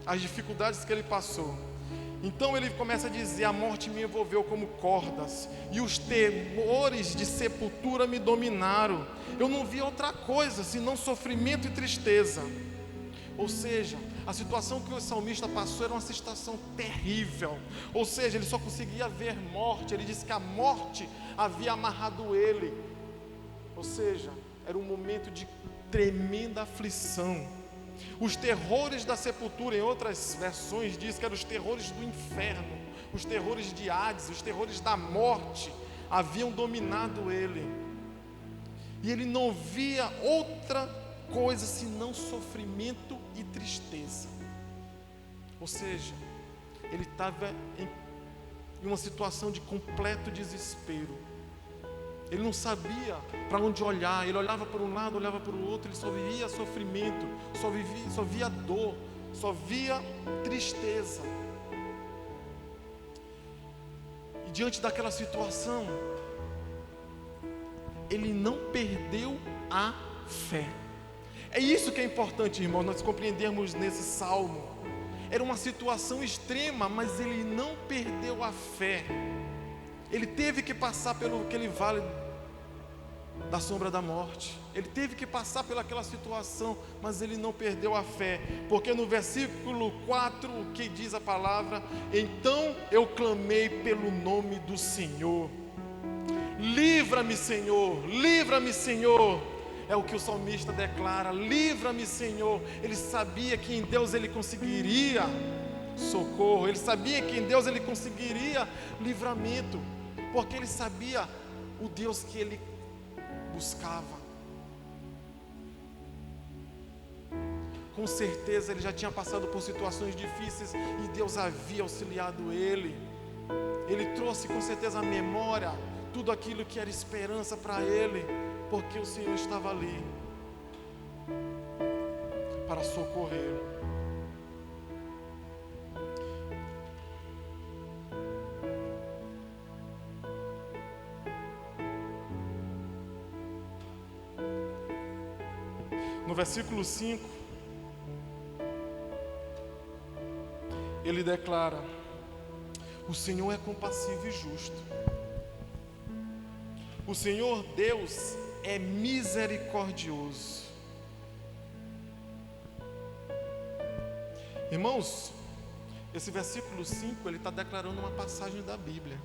S5: as dificuldades que ele passou. Então ele começa a dizer: a morte me envolveu como cordas, e os temores de sepultura me dominaram. Eu não vi outra coisa senão sofrimento e tristeza. Ou seja, a situação que o salmista passou era uma situação terrível. Ou seja, ele só conseguia ver morte. Ele disse que a morte havia amarrado ele. Ou seja, era um momento de tremenda aflição. Os terrores da sepultura, em outras versões diz que eram os terrores do inferno, os terrores de Hades, os terrores da morte haviam dominado ele. E ele não via outra coisa senão sofrimento e tristeza. Ou seja, ele estava em uma situação de completo desespero. Ele não sabia para onde olhar. Ele olhava para um lado, olhava para o outro. Ele só via sofrimento, só via dor, só via tristeza. E diante daquela situação, ele não perdeu a fé. É isso que é importante, irmão, nós compreendermos nesse salmo. Era uma situação extrema, mas ele não perdeu a fé. Ele teve que passar pelo aquele vale da sombra da morte. Ele teve que passar pelaquela situação, mas ele não perdeu a fé. Porque no versículo 4, o que diz a palavra: então eu clamei pelo nome do Senhor. Livra-me, Senhor, livra-me, Senhor. É o que o salmista declara: livra-me, Senhor. Ele sabia que em Deus ele conseguiria socorro. Ele sabia que em Deus ele conseguiria livramento, porque ele sabia o Deus que ele buscava. com certeza ele já tinha passado por situações difíceis e Deus havia auxiliado ele. Ele trouxe com certeza à memória tudo aquilo que era esperança para ele, porque o Senhor estava ali para socorrê-lo. No versículo 5, ele declara: o Senhor é compassivo e justo. O Senhor Deus é misericordioso. Irmãos, esse versículo 5, ele está declarando uma passagem da Bíblia.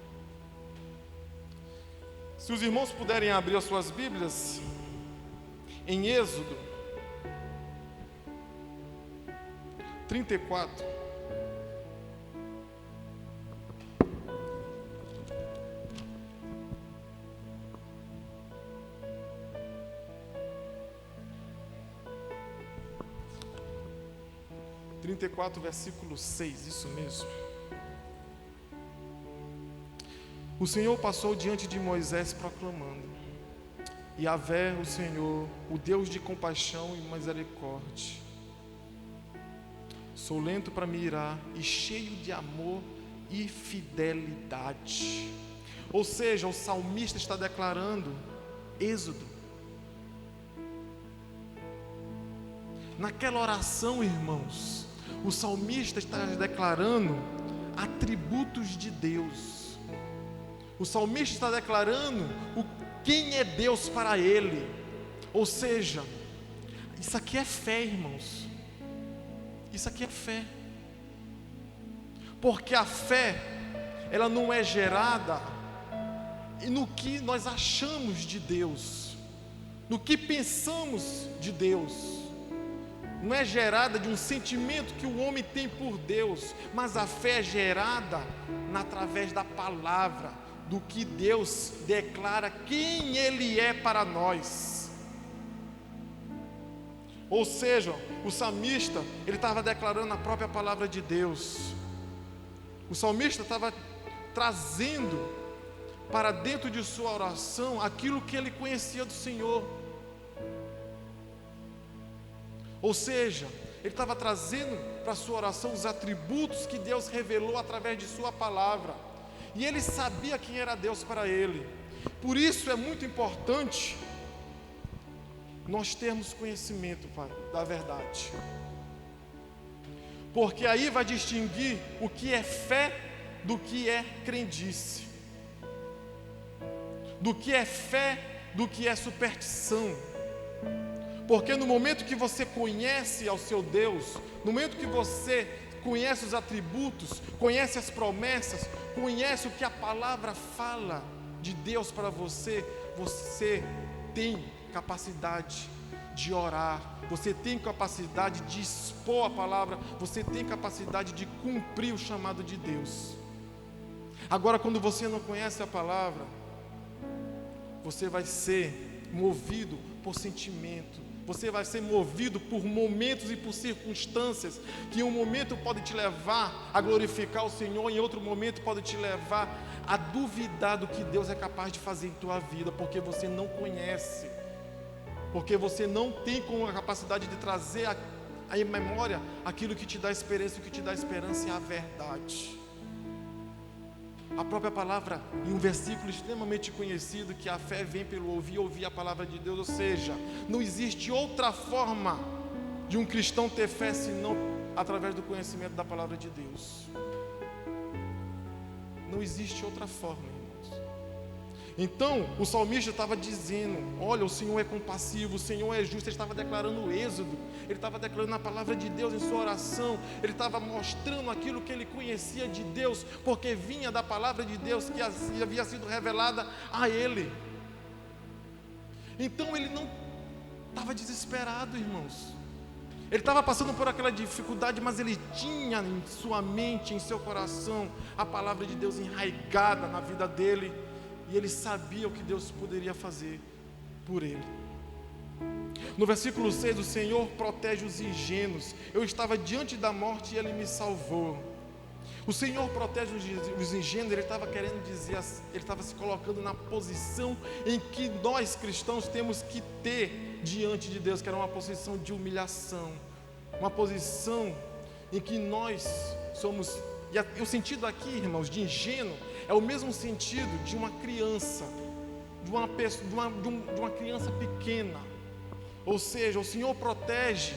S5: Se os irmãos puderem abrir as suas Bíblias, em Êxodo 34. Versículo 6, isso mesmo. O Senhor passou diante de Moisés proclamando: Yahvé, o Senhor, o Deus de compaixão e misericórdia, sou lento para me irar e cheio de amor e fidelidade. Ou seja, o salmista está declarando Êxodo. Naquela oração, irmãos, o salmista está declarando atributos de Deus. O salmista está declarando quem é Deus para ele. Ou seja, isso aqui é fé, irmãos. Isso aqui é fé. Porque a fé, ela não é gerada no que nós achamos de Deus, no que pensamos de Deus. Não é gerada de um sentimento que o homem tem por Deus, mas a fé é gerada através da palavra, do que Deus declara quem Ele é para nós. Ou seja, o salmista, ele estava declarando a própria palavra de Deus. O salmista estava trazendo para dentro de sua oração aquilo que ele conhecia do Senhor. Ou seja, ele estava trazendo para a sua oração os atributos que Deus revelou através de sua palavra. E ele sabia quem era Deus para ele. Por isso é muito importante nós termos conhecimento, Pai, da verdade. Porque aí vai distinguir o que é fé do que é crendice. Do que é fé do que é superstição. Porque no momento que você conhece ao seu Deus, no momento que você conhece os atributos, conhece as promessas, conhece o que a palavra fala de Deus para você, você tem capacidade de orar, você tem capacidade de expor a palavra, você tem capacidade de cumprir o chamado de Deus. Agora, quando você não conhece a palavra, você vai ser movido por sentimento. Você vai ser movido por momentos e por circunstâncias, que em um momento pode te levar a glorificar o Senhor, em outro momento pode te levar a duvidar do que Deus é capaz de fazer em tua vida, porque você não conhece, porque você não tem com a capacidade de trazer à memória aquilo que te dá esperança, o que te dá esperança é a verdade. A própria palavra, em um versículo extremamente conhecido, que a fé vem pelo ouvir a palavra de Deus. Ou seja, não existe outra forma de um cristão ter fé senão através do conhecimento da palavra de Deus. Não existe outra forma, irmãos. Então, o salmista estava dizendo: olha, o Senhor é compassivo, o Senhor é justo. Ele estava declarando o Êxodo, ele estava declarando a palavra de Deus em sua oração, ele estava mostrando aquilo que ele conhecia de Deus, porque vinha da palavra de Deus que havia sido revelada a ele. Então ele não estava desesperado, irmãos. Ele estava passando por aquela dificuldade, mas ele tinha em sua mente, em seu coração, a palavra de Deus enraigada na vida dele. E ele sabia o que Deus poderia fazer por ele. No versículo 6, o Senhor protege os ingênuos. Eu estava diante da morte e Ele me salvou. O Senhor protege os ingênuos. Ele estava querendo dizer, Ele estava se colocando na posição em que nós cristãos temos que ter diante de Deus, que era uma posição de humilhação, uma posição em que nós somos, e o sentido aqui, irmãos, de ingênuo, é o mesmo sentido de uma criança, de uma criança pequena. Ou seja, o Senhor protege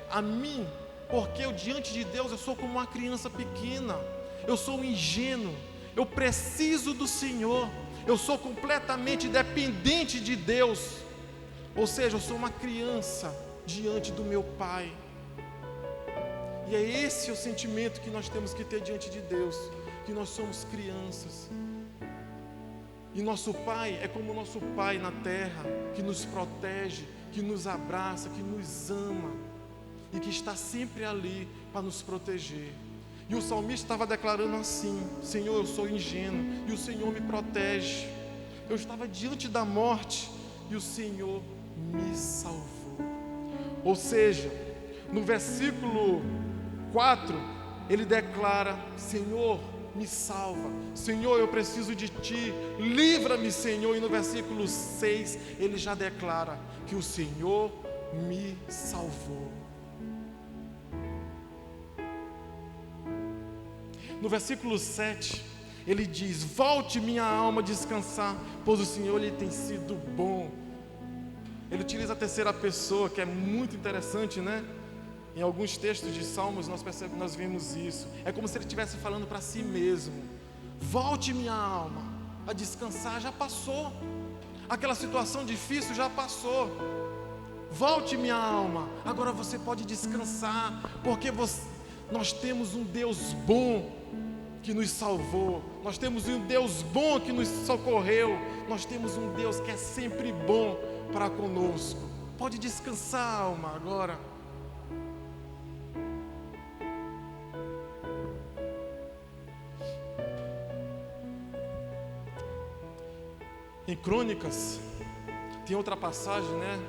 S5: a mim, porque eu diante de Deus eu sou como uma criança pequena, eu sou um ingênuo, eu preciso do Senhor, eu sou completamente dependente de Deus. Ou seja, eu sou uma criança diante do meu Pai. E é esse o sentimento que nós temos que ter diante de Deus, que nós somos crianças. E nosso Pai é como o nosso Pai na terra, que nos protege, que nos abraça, que nos ama e que está sempre ali para nos proteger. E o salmista estava declarando assim: Senhor, eu sou ingênuo e o Senhor me protege. Eu estava diante da morte e o Senhor me salvou. Ou seja, no versículo 4, ele declara: Senhor, me salva, Senhor, eu preciso de Ti, livra-me, Senhor. E no versículo 6, ele já declara que o Senhor me salvou. No versículo 7, ele diz: volte minha alma a descansar, pois o Senhor lhe tem sido bom. Ele utiliza a terceira pessoa, que é muito interessante, né? Em alguns textos de Salmos nós vemos isso. É como se ele estivesse falando para si mesmo: volte minha alma a descansar, já passou. Aquela situação difícil já passou. Volte minha alma, agora você pode descansar, porque nós temos um Deus bom que nos salvou, nós temos um Deus bom que nos socorreu, nós temos um Deus que é sempre bom para conosco. Pode descansar, alma, agora. Em Crônicas tem outra passagem, né,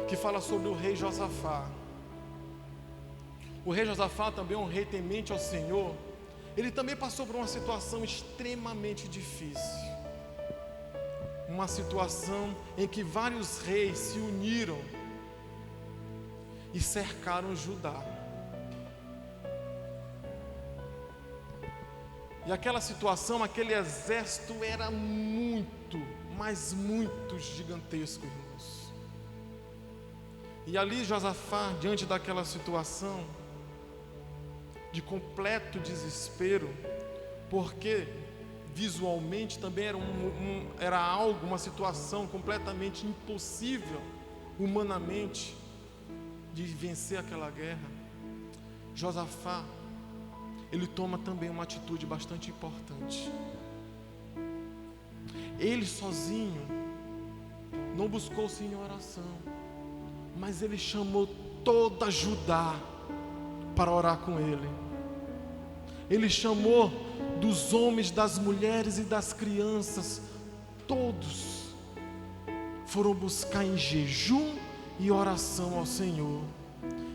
S5: que fala sobre o rei Josafá. O rei Josafá também é um rei temente ao Senhor. Ele também passou por uma situação extremamente difícil, uma situação em que vários reis se uniram e cercaram Judá. E aquela situação, aquele exército era muito, mas muito gigantesco, irmãos. E ali Josafá, diante daquela situação de completo desespero, porque visualmente também era algo, uma situação completamente impossível humanamente de vencer aquela guerra. Josafá, ele toma também uma atitude bastante importante. Ele sozinho não buscou o Senhor em oração, mas ele chamou toda Judá para orar com ele. Ele chamou dos homens, das mulheres e das crianças, todos foram buscar em jejum e oração ao Senhor.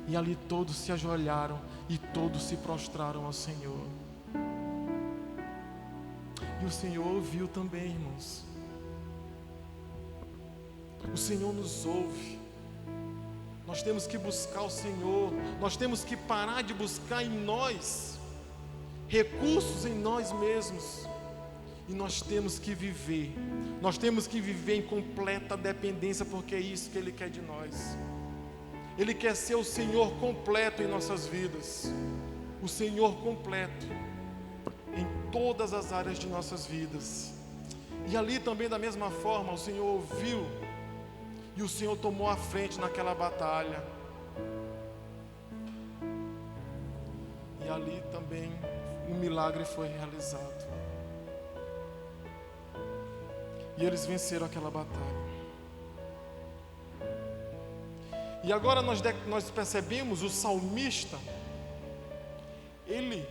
S5: E ali todos se ajoelharam e todos se prostraram ao Senhor. E o Senhor ouviu também, irmãos. O Senhor nos ouve. Nós temos que buscar o Senhor. Nós temos que parar de buscar em nós recursos em nós mesmos. E nós temos que viver. Nós temos que viver em completa dependência, porque é isso que Ele quer de nós. Ele quer ser o Senhor completo em nossas vidas. O Senhor completo em todas as áreas de nossas vidas. E ali também, da mesma forma, o Senhor ouviu e o Senhor tomou a frente naquela batalha. E ali também um milagre foi realizado. E eles venceram aquela batalha. E agora nós percebemos o salmista, ele,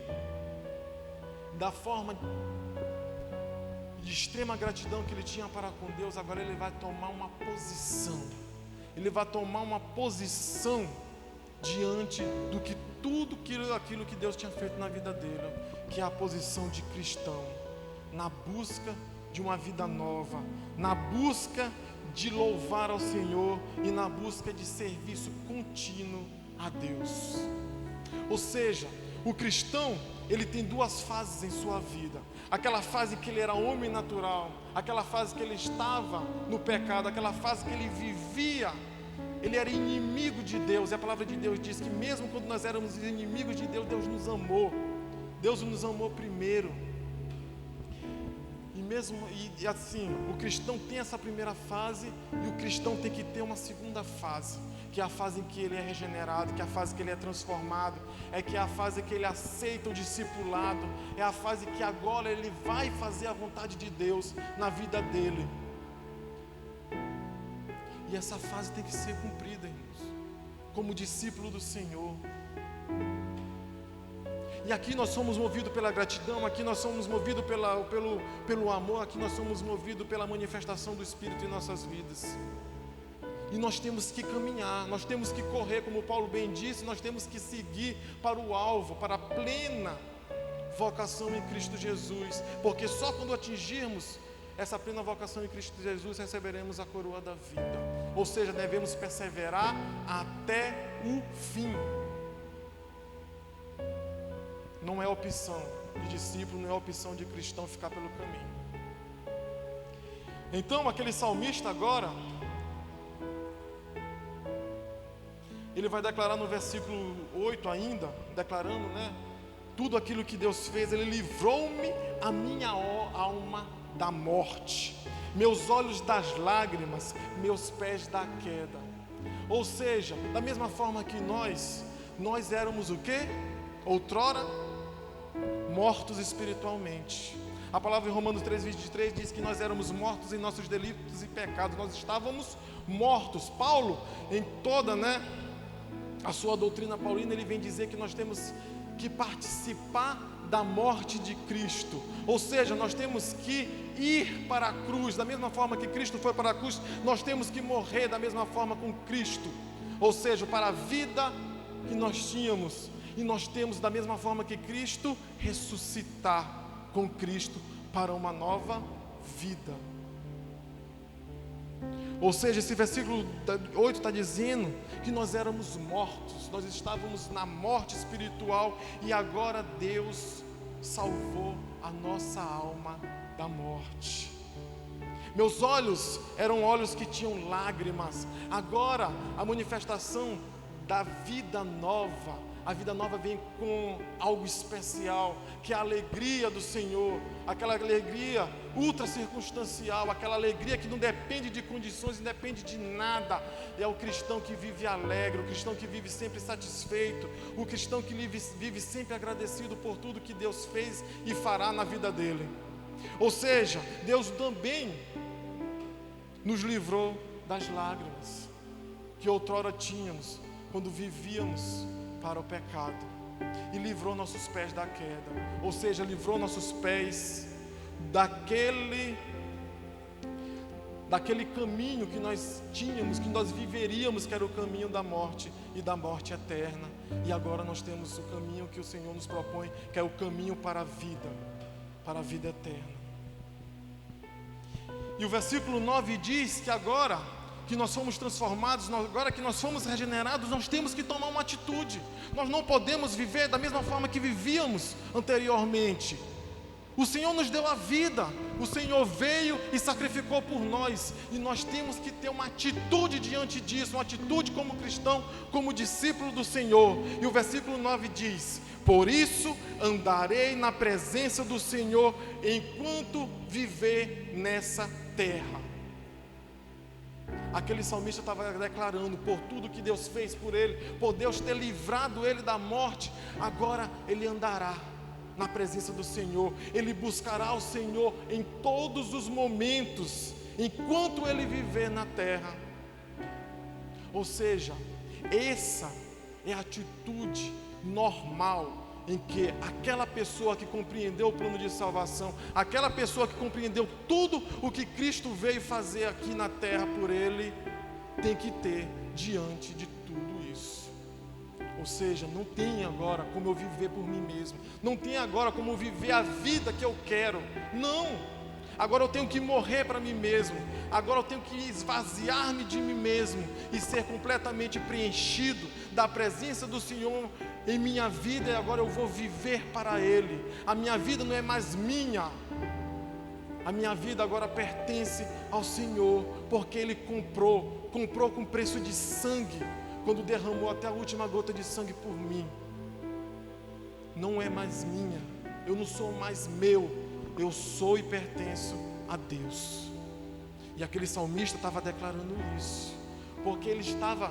S5: da forma de extrema gratidão que ele tinha para com Deus, agora ele vai tomar uma posição. ele vai tomar uma posição diante do que tudo aquilo que Deus tinha feito na vida dele, que é a posição de cristão, na busca de uma vida nova, na busca de louvar ao Senhor e na busca de serviço contínuo a Deus. Ou seja, o cristão, ele tem duas fases em sua vida: aquela fase que ele era homem natural, aquela fase que ele estava no pecado, aquela fase que ele vivia, ele era inimigo de Deus. E a palavra de Deus diz que mesmo quando nós éramos inimigos de Deus, Deus nos amou. Deus nos amou primeiro. E assim, o cristão tem essa primeira fase, e o cristão tem que ter uma segunda fase, que é a fase em que ele é regenerado, que é a fase que ele é transformado, que é a fase que ele aceita o discipulado, é a fase que agora ele vai fazer a vontade de Deus na vida dele. E essa fase tem que ser cumprida, irmãos, como discípulo do Senhor. E aqui nós somos movidos pela gratidão, aqui nós somos movidos pelo amor, aqui nós somos movidos pela manifestação do Espírito em nossas vidas. E nós temos que caminhar, nós temos que correr, como Paulo bem disse, nós temos que seguir para o alvo, para a plena vocação em Cristo Jesus, porque só quando atingirmos essa plena vocação em Cristo Jesus receberemos a coroa da vida. Ou seja, devemos perseverar até o fim. Não é opção de discípulo, não é opção de cristão ficar pelo caminho. Então, aquele salmista agora, ele vai declarar no versículo 8 ainda, declarando, tudo aquilo que Deus fez. Ele livrou-me a minha alma da morte, meus olhos das lágrimas, meus pés da queda. Ou seja, da mesma forma que nós éramos o quê? Outrora mortos espiritualmente. A palavra em Romanos 3:23 diz que nós éramos mortos em nossos delitos e pecados. Nós estávamos mortos. Paulo, em toda a sua doutrina paulina, ele vem dizer que nós temos que participar da morte de Cristo. Ou seja, nós temos que ir para a cruz. Da mesma forma que Cristo foi para a cruz, nós temos que morrer da mesma forma com Cristo. Ou seja, para a vida que nós tínhamos, e nós temos da mesma forma que Cristo, ressuscitar com Cristo para uma nova vida. Ou seja, esse versículo 8 está dizendo que nós éramos mortos, nós estávamos na morte espiritual, e agora Deus salvou a nossa alma da morte. Meus olhos eram olhos que tinham lágrimas. Agora a manifestação da vida nova, a vida nova vem com algo especial, que é a alegria do Senhor, aquela alegria ultra circunstancial, aquela alegria que não depende de condições, não depende de nada. É o cristão que vive alegre, o cristão que vive sempre satisfeito, o cristão que vive sempre agradecido por tudo que Deus fez e fará na vida dele. Ou seja, Deus também nos livrou das lágrimas que outrora tínhamos quando vivíamos para o pecado, e livrou nossos pés da queda. Ou seja, livrou nossos pés daquele caminho que nós tínhamos, que nós viveríamos, que era o caminho da morte e da morte eterna. E agora nós temos o caminho que o Senhor nos propõe, que é o caminho para a vida eterna. E o versículo 9 diz que agora que nós somos transformados, agora que nós fomos regenerados, nós temos que tomar uma atitude. Nós não podemos viver da mesma forma que vivíamos anteriormente. O Senhor nos deu a vida, o Senhor veio e sacrificou por nós, e nós temos que ter uma atitude diante disso, uma atitude como cristão, como discípulo do Senhor. E o versículo 9 diz: por isso andarei na presença do Senhor enquanto viver nessa terra. Aquele salmista estava declarando, por tudo que Deus fez por ele, por Deus ter livrado ele da morte, agora ele andará na presença do Senhor, ele buscará o Senhor em todos os momentos, enquanto ele viver na terra. Ou seja, essa é a atitude normal em que aquela pessoa que compreendeu o plano de salvação, aquela pessoa que compreendeu tudo o que Cristo veio fazer aqui na terra por ele, tem que ter diante de tudo isso. Ou seja, não tem agora como eu viver por mim mesmo, não tem agora como eu viver a vida que eu quero, não. Agora eu tenho que morrer para mim mesmo, agora eu tenho que esvaziar-me de mim mesmo e ser completamente preenchido da presença do Senhor em minha vida, e agora eu vou viver para Ele. A minha vida não é mais minha, a minha vida agora pertence ao Senhor, porque Ele comprou com preço de sangue, quando derramou até a última gota de sangue por mim. Não é mais minha, eu não sou mais meu, eu sou e pertenço a Deus. E aquele salmista estava declarando isso, porque ele estava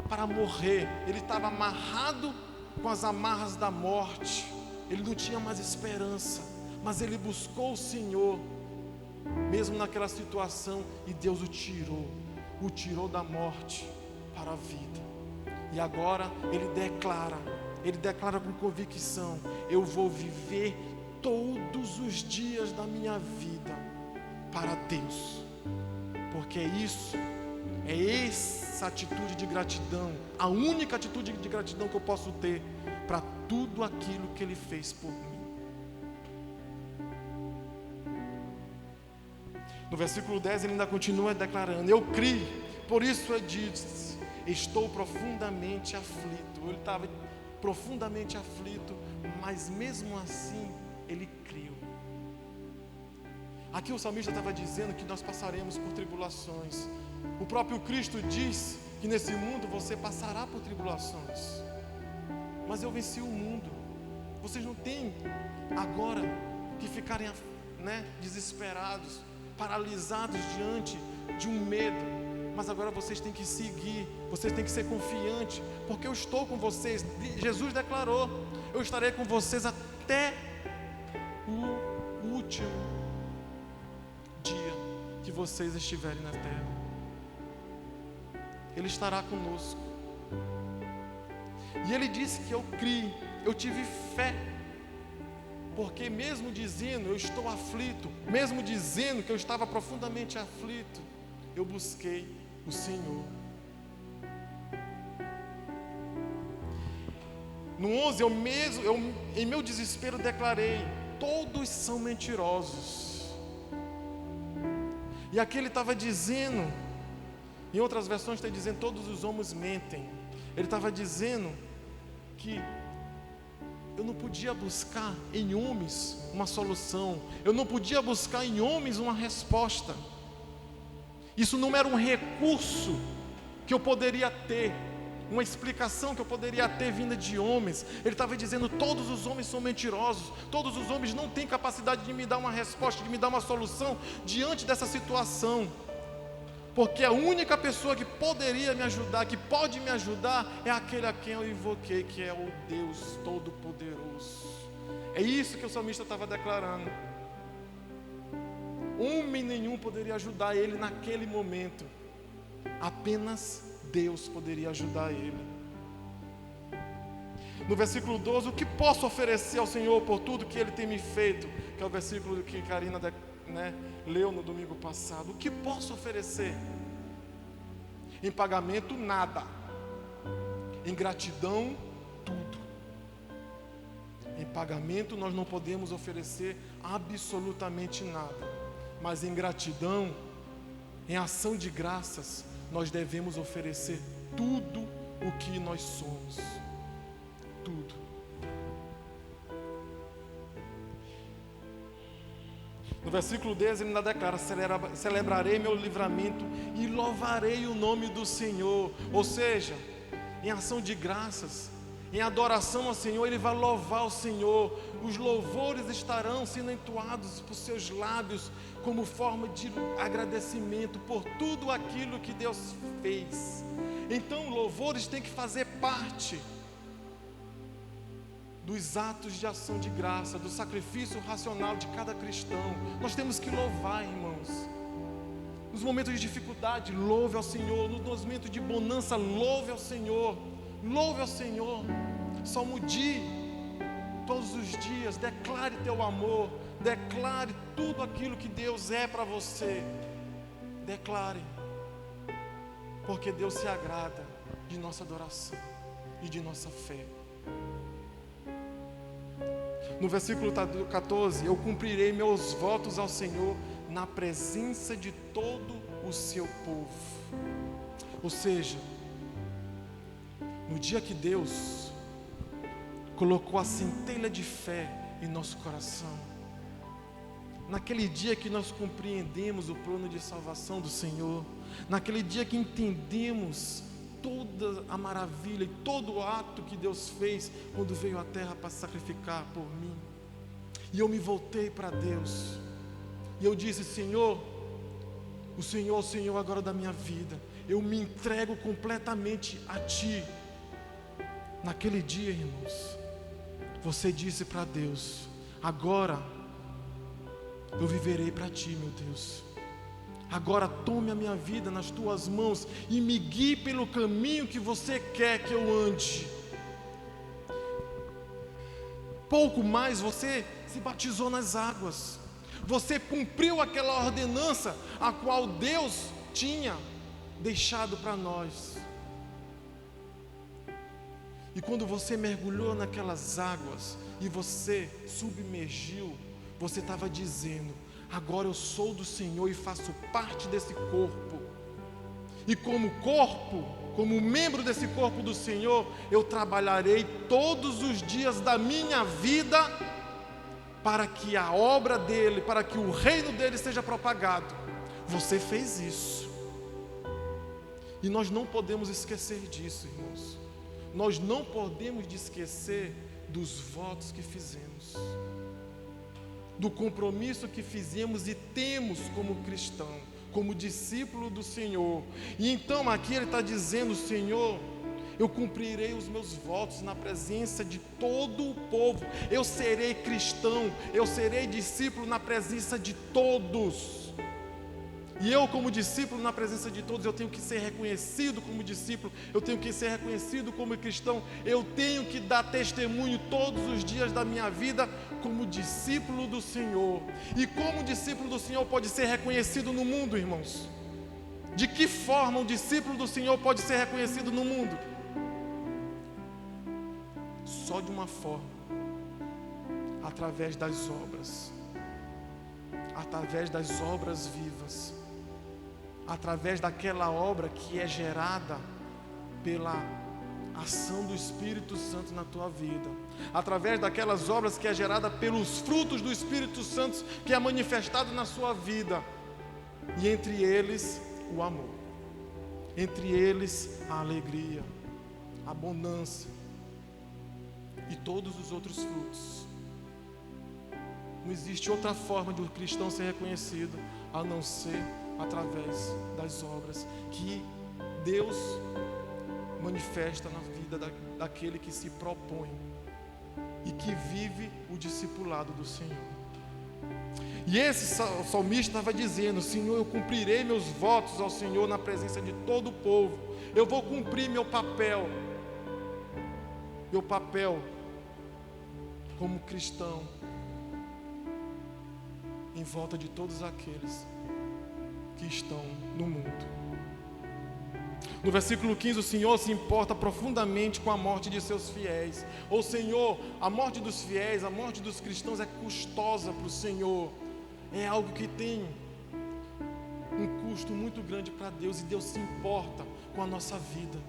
S5: para morrer, ele estava amarrado com as amarras da morte, ele não tinha mais esperança, mas ele buscou o Senhor, mesmo naquela situação, e Deus o tirou da morte para a vida. E agora ele declara com convicção: eu vou viver todos os dias da minha vida para Deus, porque é essa atitude de gratidão, a única atitude de gratidão que eu posso ter para tudo aquilo que Ele fez por mim. No versículo 10 ele ainda continua declarando: eu criei, por isso eu disse, estou profundamente aflito. Ele estava profundamente aflito, mas mesmo assim ele creu. Aqui o salmista estava dizendo que nós passaremos por tribulações. O próprio Cristo diz que nesse mundo você passará por tribulações, mas eu venci o mundo. Vocês não têm agora que ficarem desesperados, paralisados diante de um medo, mas agora vocês têm que seguir, vocês têm que ser confiantes, porque eu estou com vocês. Jesus declarou: eu estarei com vocês até o último dia que vocês estiverem na terra. Ele estará conosco. E ele disse que eu criei, eu tive fé, porque mesmo dizendo eu estou aflito, mesmo dizendo que eu estava profundamente aflito, eu busquei o Senhor. No 11, eu em meu desespero declarei: todos são mentirosos. E aqui ele estava dizendo, em outras versões está dizendo: todos os homens mentem. Ele estava dizendo que eu não podia buscar em homens uma solução, eu não podia buscar em homens uma resposta. Isso não era um recurso que eu poderia ter, uma explicação que eu poderia ter vinda de homens. Ele estava dizendo: todos os homens são mentirosos, todos os homens não têm capacidade de me dar uma resposta, de me dar uma solução diante dessa situação, porque a única pessoa que poderia me ajudar, que pode me ajudar, é aquele a quem eu invoquei, que é o Deus Todo-Poderoso. É isso que o salmista estava declarando. Homem nenhum poderia ajudar ele naquele momento, apenas Deus poderia ajudar ele. No versículo 12, o que posso oferecer ao Senhor por tudo que Ele tem me feito? Que é o versículo que Karina leu no domingo passado. O que posso oferecer? Em pagamento, nada. Em gratidão, tudo. Em pagamento, nós não podemos oferecer absolutamente nada. Mas em gratidão, em ação de graças, nós devemos oferecer tudo o que nós somos. Tudo. No versículo 10 ele ainda declara: celebrarei meu livramento e louvarei o nome do Senhor. Ou seja, em ação de graças, em adoração ao Senhor, ele vai louvar o Senhor. Os louvores estarão sendo entoados por seus lábios como forma de agradecimento por tudo aquilo que Deus fez. Então, louvores têm que fazer parte dos atos de ação de graça, do sacrifício racional de cada cristão. Nós temos que louvar, irmãos. Nos momentos de dificuldade, louve ao Senhor. Nos momentos de bonança, louve ao Senhor. Louve ao Senhor. Salmodie todos os dias. Declare teu amor. Declare tudo aquilo que Deus é para você. Declare. porque Deus se agrada de nossa adoração e de nossa fé. No versículo 14, eu cumprirei meus votos ao Senhor na presença de todo o seu povo. Ou seja, no dia que Deus colocou a centelha de fé em nosso coração, naquele dia que nós compreendemos o plano de salvação do Senhor, naquele dia que entendemos toda a maravilha e todo o ato que Deus fez quando veio à terra para se sacrificar por mim, e eu me voltei para Deus, e eu disse: Senhor, o Senhor é o Senhor agora da minha vida, eu me entrego completamente a Ti. Naquele dia, irmãos, você disse para Deus: agora eu viverei para Ti, meu Deus. Agora tome a minha vida nas Tuas mãos e me guie pelo caminho que Você quer que eu ande. Pouco mais, você se batizou nas águas. Você cumpriu aquela ordenança a qual Deus tinha deixado para nós. E quando você mergulhou naquelas águas e você submergiu, você estava dizendo: agora eu sou do Senhor e faço parte desse corpo. E como corpo, como membro desse corpo do Senhor, eu trabalharei todos os dias da minha vida para que a obra dele, para que o reino dele seja propagado. Você fez isso. E nós não podemos esquecer disso, irmãos. Nós não podemos esquecer dos votos que fizemos, do compromisso que fizemos e temos como cristão, como discípulo do Senhor. E então aqui ele está dizendo: Senhor, eu cumprirei os meus votos na presença de todo o povo. Eu serei cristão, eu serei discípulo na presença de todos. E eu, como discípulo na presença de todos, eu tenho que ser reconhecido como discípulo, eu tenho que ser reconhecido como cristão, eu tenho que dar testemunho todos os dias da minha vida como discípulo do Senhor. E como discípulo do Senhor pode ser reconhecido no mundo, irmãos? De que forma um discípulo do Senhor pode ser reconhecido no mundo? Só de uma forma: através das obras, através das obras vivas, através daquela obra que é gerada pela ação do Espírito Santo na tua vida, através daquelas obras que é gerada pelos frutos do Espírito Santo que é manifestado na sua vida, e entre eles o amor, entre eles a alegria, a abundância e todos os outros frutos. Não existe outra forma de um cristão ser reconhecido a não ser através das obras que Deus manifesta na vida daquele que se propõe e que vive o discipulado do Senhor. E esse salmista estava dizendo: Senhor, eu cumprirei meus votos ao Senhor na presença de todo o povo. Eu vou cumprir meu papel como cristão em volta de todos aqueles que estão no mundo. No versículo 15, o Senhor se importa profundamente com a morte de seus fiéis. Ou Senhor, a morte dos fiéis, a morte dos cristãos é custosa para o Senhor. É algo que tem um custo muito grande para Deus, e Deus se importa com a nossa vida.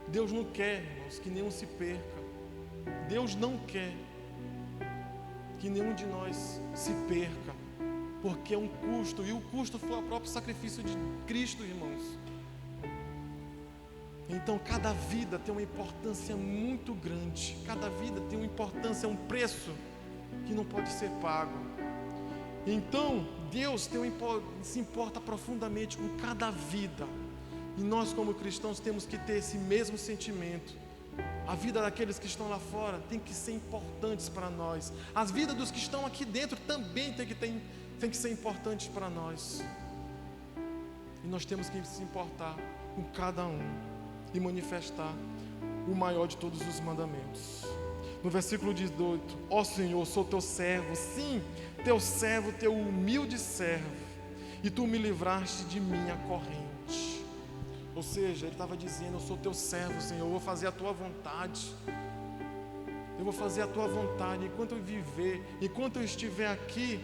S5: Deus não quer, irmãos, que nenhum se perca. Deus não quer que nenhum de nós se perca, porque é um custo, e o custo foi o próprio sacrifício de Cristo, irmãos. Então cada vida tem uma importância muito grande, cada vida tem uma importância, um preço que não pode ser pago. Então Deus se importa profundamente com cada vida, e nós como cristãos temos que ter esse mesmo sentimento. A vida daqueles que estão lá fora tem que ser importantes para nós. As vidas dos que estão aqui dentro também tem que ser importantes para nós. E nós temos que se importar com cada um e manifestar o maior de todos os mandamentos. No versículo 18: ó Senhor, sou teu servo, sim, teu servo, teu humilde servo, e tu me livraste de minha corrente. Ou seja, ele estava dizendo: eu sou teu servo, Senhor, eu vou fazer a tua vontade. Eu vou fazer a tua vontade. Enquanto eu viver, enquanto eu estiver aqui,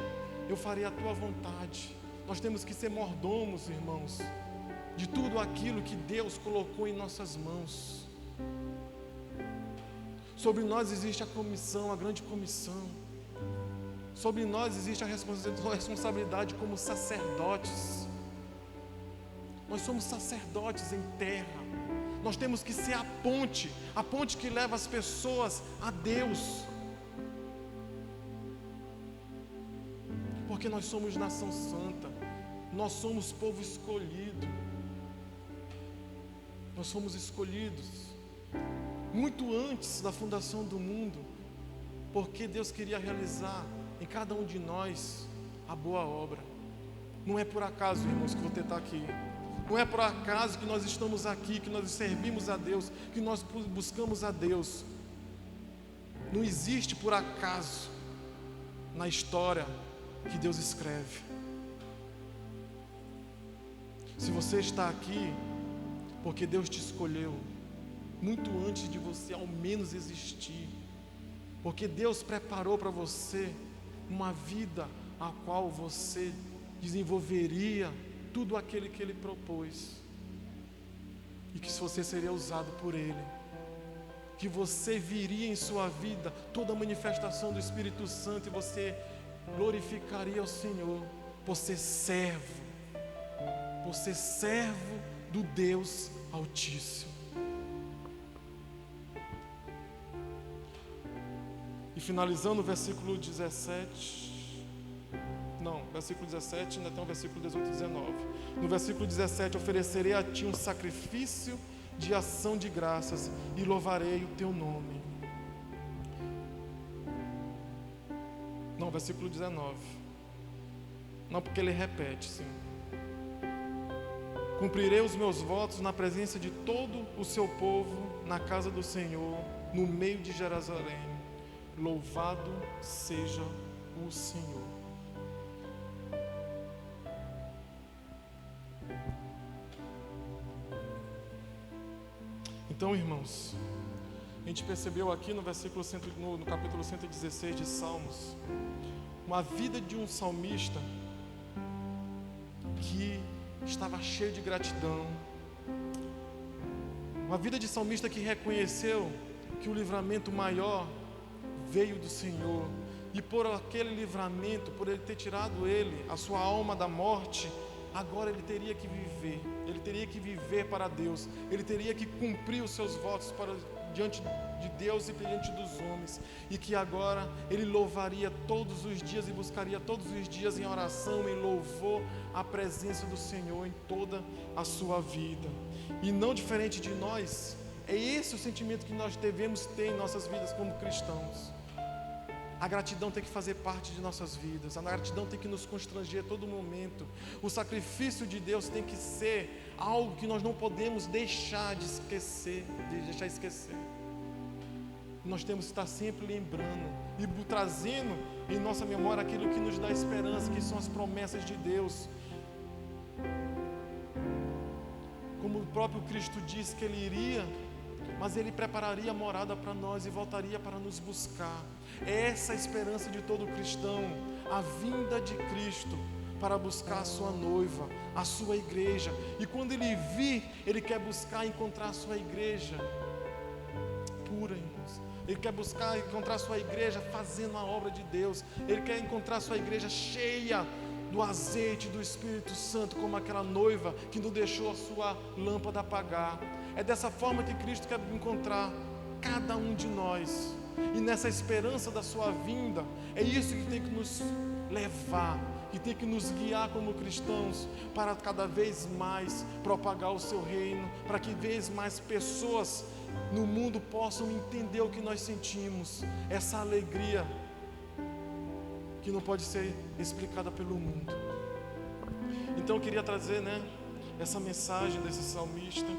S5: eu farei a tua vontade. Nós temos que ser mordomos, irmãos, de tudo aquilo que Deus colocou em nossas mãos. Sobre nós existe a comissão, a grande comissão. Sobre nós existe a responsabilidade como sacerdotes. Nós somos sacerdotes em terra. Nós temos que ser a ponte que leva as pessoas a Deus. Porque nós somos nação santa, nós somos povo escolhido. Nós somos escolhidos muito antes da fundação do mundo, porque Deus queria realizar em cada um de nós a boa obra. Não é por acaso, irmãos, que você está aqui. Não é por acaso que nós estamos aqui, que nós servimos a Deus, que nós buscamos a Deus. Não existe por acaso na história que Deus escreve. Se você está aqui, porque Deus te escolheu muito antes de você ao menos existir, porque Deus preparou para você uma vida a qual você desenvolveria tudo aquilo que Ele propôs, e que você seria usado por Ele, que você viria em sua vida toda a manifestação do Espírito Santo, e você glorificaria ao Senhor por ser servo do Deus Altíssimo. E finalizando o versículo 17, versículo 17, ainda tem o versículo 18 e 19. No versículo 17: oferecerei a ti um sacrifício de ação de graças e louvarei o teu nome. Não, versículo 19. Não, porque ele repete, sim. Cumprirei os meus votos na presença de todo o seu povo, na casa do Senhor, no meio de Jerusalém. Louvado seja o Senhor. Então, irmãos, a gente percebeu aqui no capítulo 116 de Salmos, uma vida de um salmista que estava cheio de gratidão, uma vida de salmista que reconheceu que o livramento maior veio do Senhor, e por aquele livramento, por Ele ter tirado a sua alma da morte, agora ele teria que viver para Deus, ele teria que cumprir os seus votos diante de Deus e diante dos homens, e que agora ele louvaria todos os dias e buscaria todos os dias em oração, em louvor, a presença do Senhor em toda a sua vida. E não diferente de nós, é esse o sentimento que nós devemos ter em nossas vidas como cristãos. A gratidão tem que fazer parte de nossas vidas, a gratidão tem que nos constranger a todo momento. O sacrifício de Deus tem que ser algo que nós não podemos deixar esquecer. Nós temos que estar sempre lembrando e trazendo em nossa memória aquilo que nos dá esperança, que são as promessas de Deus. Como o próprio Cristo disse que Ele iria, mas Ele prepararia a morada para nós e voltaria para nos buscar. É essa a esperança de todo cristão, a vinda de Cristo para buscar a sua noiva, a sua igreja. E quando Ele vir, Ele quer buscar e encontrar a sua igreja pura, irmãos. Ele quer buscar e encontrar a sua igreja fazendo a obra de Deus. Ele quer encontrar a sua igreja cheia do azeite do Espírito Santo, como aquela noiva que não deixou a sua lâmpada apagar. É dessa forma que Cristo quer encontrar cada um de nós. E nessa esperança da sua vinda, é isso que tem que nos levar, que tem que nos guiar como cristãos, para cada vez mais propagar o seu reino, para que vez mais pessoas no mundo possam entender o que nós sentimos, essa alegria que não pode ser explicada pelo mundo. Então eu queria trazer, essa mensagem desse salmista,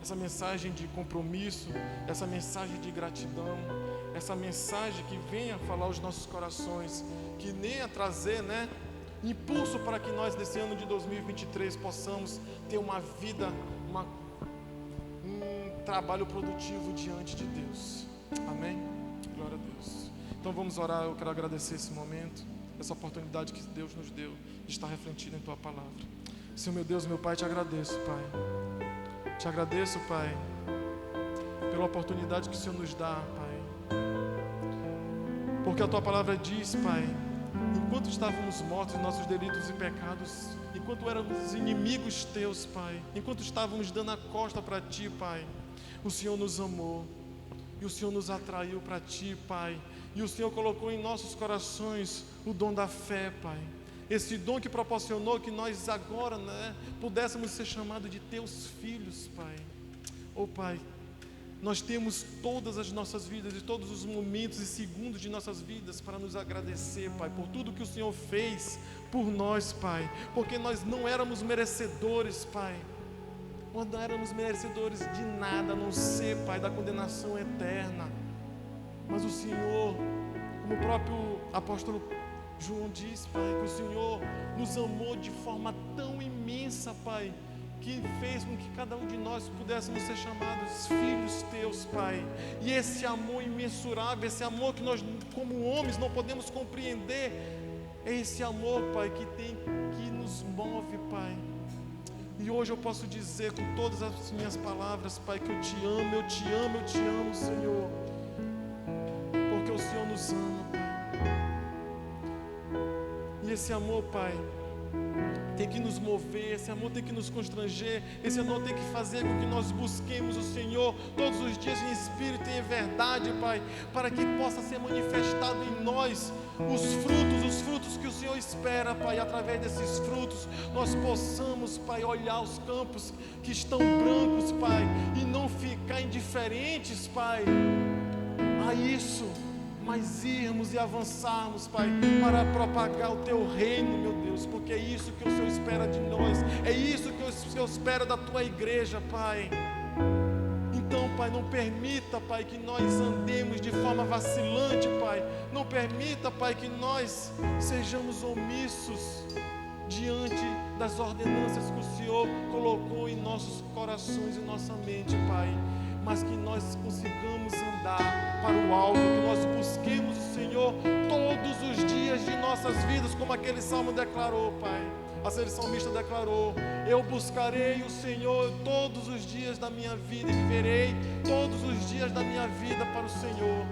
S5: essa mensagem de compromisso, essa mensagem de gratidão, essa mensagem que venha falar aos nossos corações, que venha trazer, impulso para que nós, nesse ano de 2023, possamos ter uma vida, um trabalho produtivo diante de Deus. Amém? Glória a Deus. Então vamos orar. Eu quero agradecer esse momento, essa oportunidade que Deus nos deu de estar refletindo em Tua palavra. Senhor, meu Deus, meu Pai, te agradeço, Pai. Te agradeço, Pai, pela oportunidade que o Senhor nos dá, Pai. Porque a Tua palavra diz, Pai, enquanto estávamos mortos em nossos delitos e pecados, enquanto éramos inimigos Teus, Pai, enquanto estávamos dando a costa para Ti, Pai, o Senhor nos amou e o Senhor nos atraiu para Ti, Pai, e o Senhor colocou em nossos corações o dom da fé, Pai. Esse dom que proporcionou que nós agora, pudéssemos ser chamados de Teus filhos, Pai. Oh, Pai, nós temos todas as nossas vidas e todos os momentos e segundos de nossas vidas para nos agradecer, Pai, por tudo que o Senhor fez por nós, Pai, porque nós não éramos merecedores, Pai. Nós não éramos merecedores de nada, a não ser, Pai, da condenação eterna. Mas o Senhor, como o próprio apóstolo João diz, Pai, que o Senhor nos amou de forma tão imensa, Pai, que fez com que cada um de nós pudéssemos ser chamados filhos Teus, Pai. E esse amor imensurável, esse amor que nós, como homens, não podemos compreender, é esse amor, Pai, que nos move, Pai. E hoje eu posso dizer com todas as minhas palavras, Pai, que eu Te amo, eu Te amo, eu Te amo, Senhor, porque o Senhor nos ama, Pai. E esse amor, Pai, tem que nos mover, esse amor tem que nos constranger, esse amor tem que fazer com que nós busquemos o Senhor todos os dias em espírito e em verdade, Pai, para que possa ser manifestado em nós os frutos que o Senhor espera, Pai. Através desses frutos nós possamos, Pai, olhar os campos que estão brancos, Pai, e não ficar indiferentes, Pai, a isso, mas irmos e avançarmos, Pai, para propagar o Teu reino, meu Deus, porque é isso que o Senhor espera de nós, é isso que o Senhor espera da Tua igreja, Pai. Então, Pai, não permita, Pai, que nós andemos de forma vacilante, Pai, não permita, Pai, que nós sejamos omissos diante das ordenanças que o Senhor colocou em nossos corações e nossa mente, Pai, mas que nós consigamos andar para o alvo, que nós busquemos o Senhor todos os dias de nossas vidas, como aquele salmo declarou, Pai. Aquele salmista declarou: eu buscarei o Senhor todos os dias da minha vida e viverei todos os dias da minha vida para o Senhor.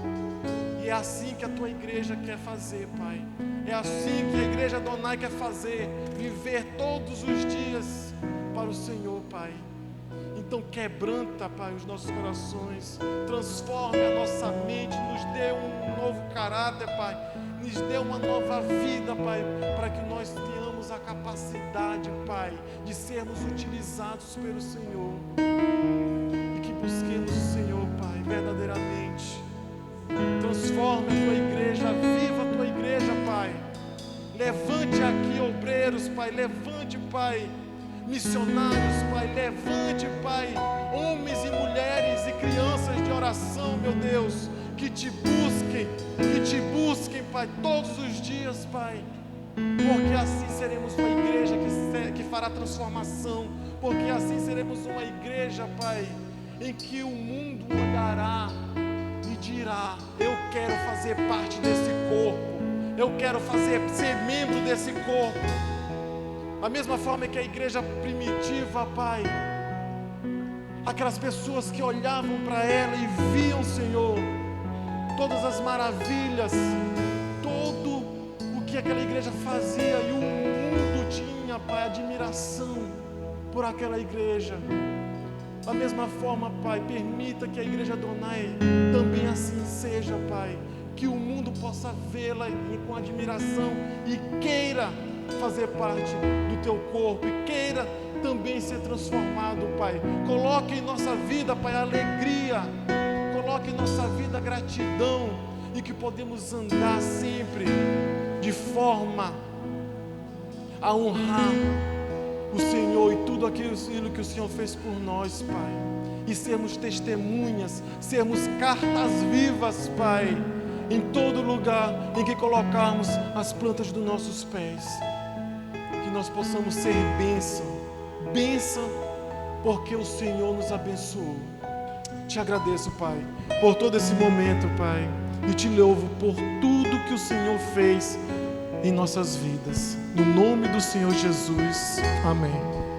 S5: E é assim que a Tua igreja quer fazer, Pai. É assim que a igreja Adonai quer fazer, viver todos os dias para o Senhor, Pai. Então quebranta, Pai, os nossos corações, transforme a nossa mente, nos dê um novo caráter, Pai, nos dê uma nova vida, Pai, para que nós tenhamos a capacidade, Pai, de sermos utilizados pelo Senhor e que busquemos o Senhor, Pai, verdadeiramente. Transforme a Tua igreja, aviva a Tua igreja, Pai. Levante aqui obreiros, Pai, levante, Pai, missionários, Pai, levante, Pai, homens e mulheres e crianças de oração, meu Deus, que Te busquem, Pai, todos os dias, Pai, porque assim seremos uma igreja que fará transformação, porque assim seremos uma igreja, Pai, em que o mundo olhará e dirá: eu quero fazer parte desse corpo, eu quero ser membro desse corpo. A mesma forma que a igreja primitiva, Pai, aquelas pessoas que olhavam para ela e viam, Senhor, todas as maravilhas, todo o que aquela igreja fazia, e o mundo tinha, Pai, admiração por aquela igreja. Da mesma forma, Pai, permita que a igreja Adonai também assim seja, Pai, que o mundo possa vê-la com admiração e queira fazer parte do Teu corpo e queira também ser transformado, Pai. Coloque em nossa vida, Pai, alegria, coloque em nossa vida gratidão, e que podemos andar sempre de forma a honrar o Senhor e tudo aquilo que o Senhor fez por nós, Pai, e sermos testemunhas, sermos cartas vivas, Pai, em todo lugar em que colocarmos as plantas dos nossos pés. nós possamos ser bênção, bênção, porque o Senhor nos abençoou. Te agradeço, Pai, por todo esse momento, Pai, e te louvo por tudo que o Senhor fez em nossas vidas. No nome do Senhor Jesus. Amém.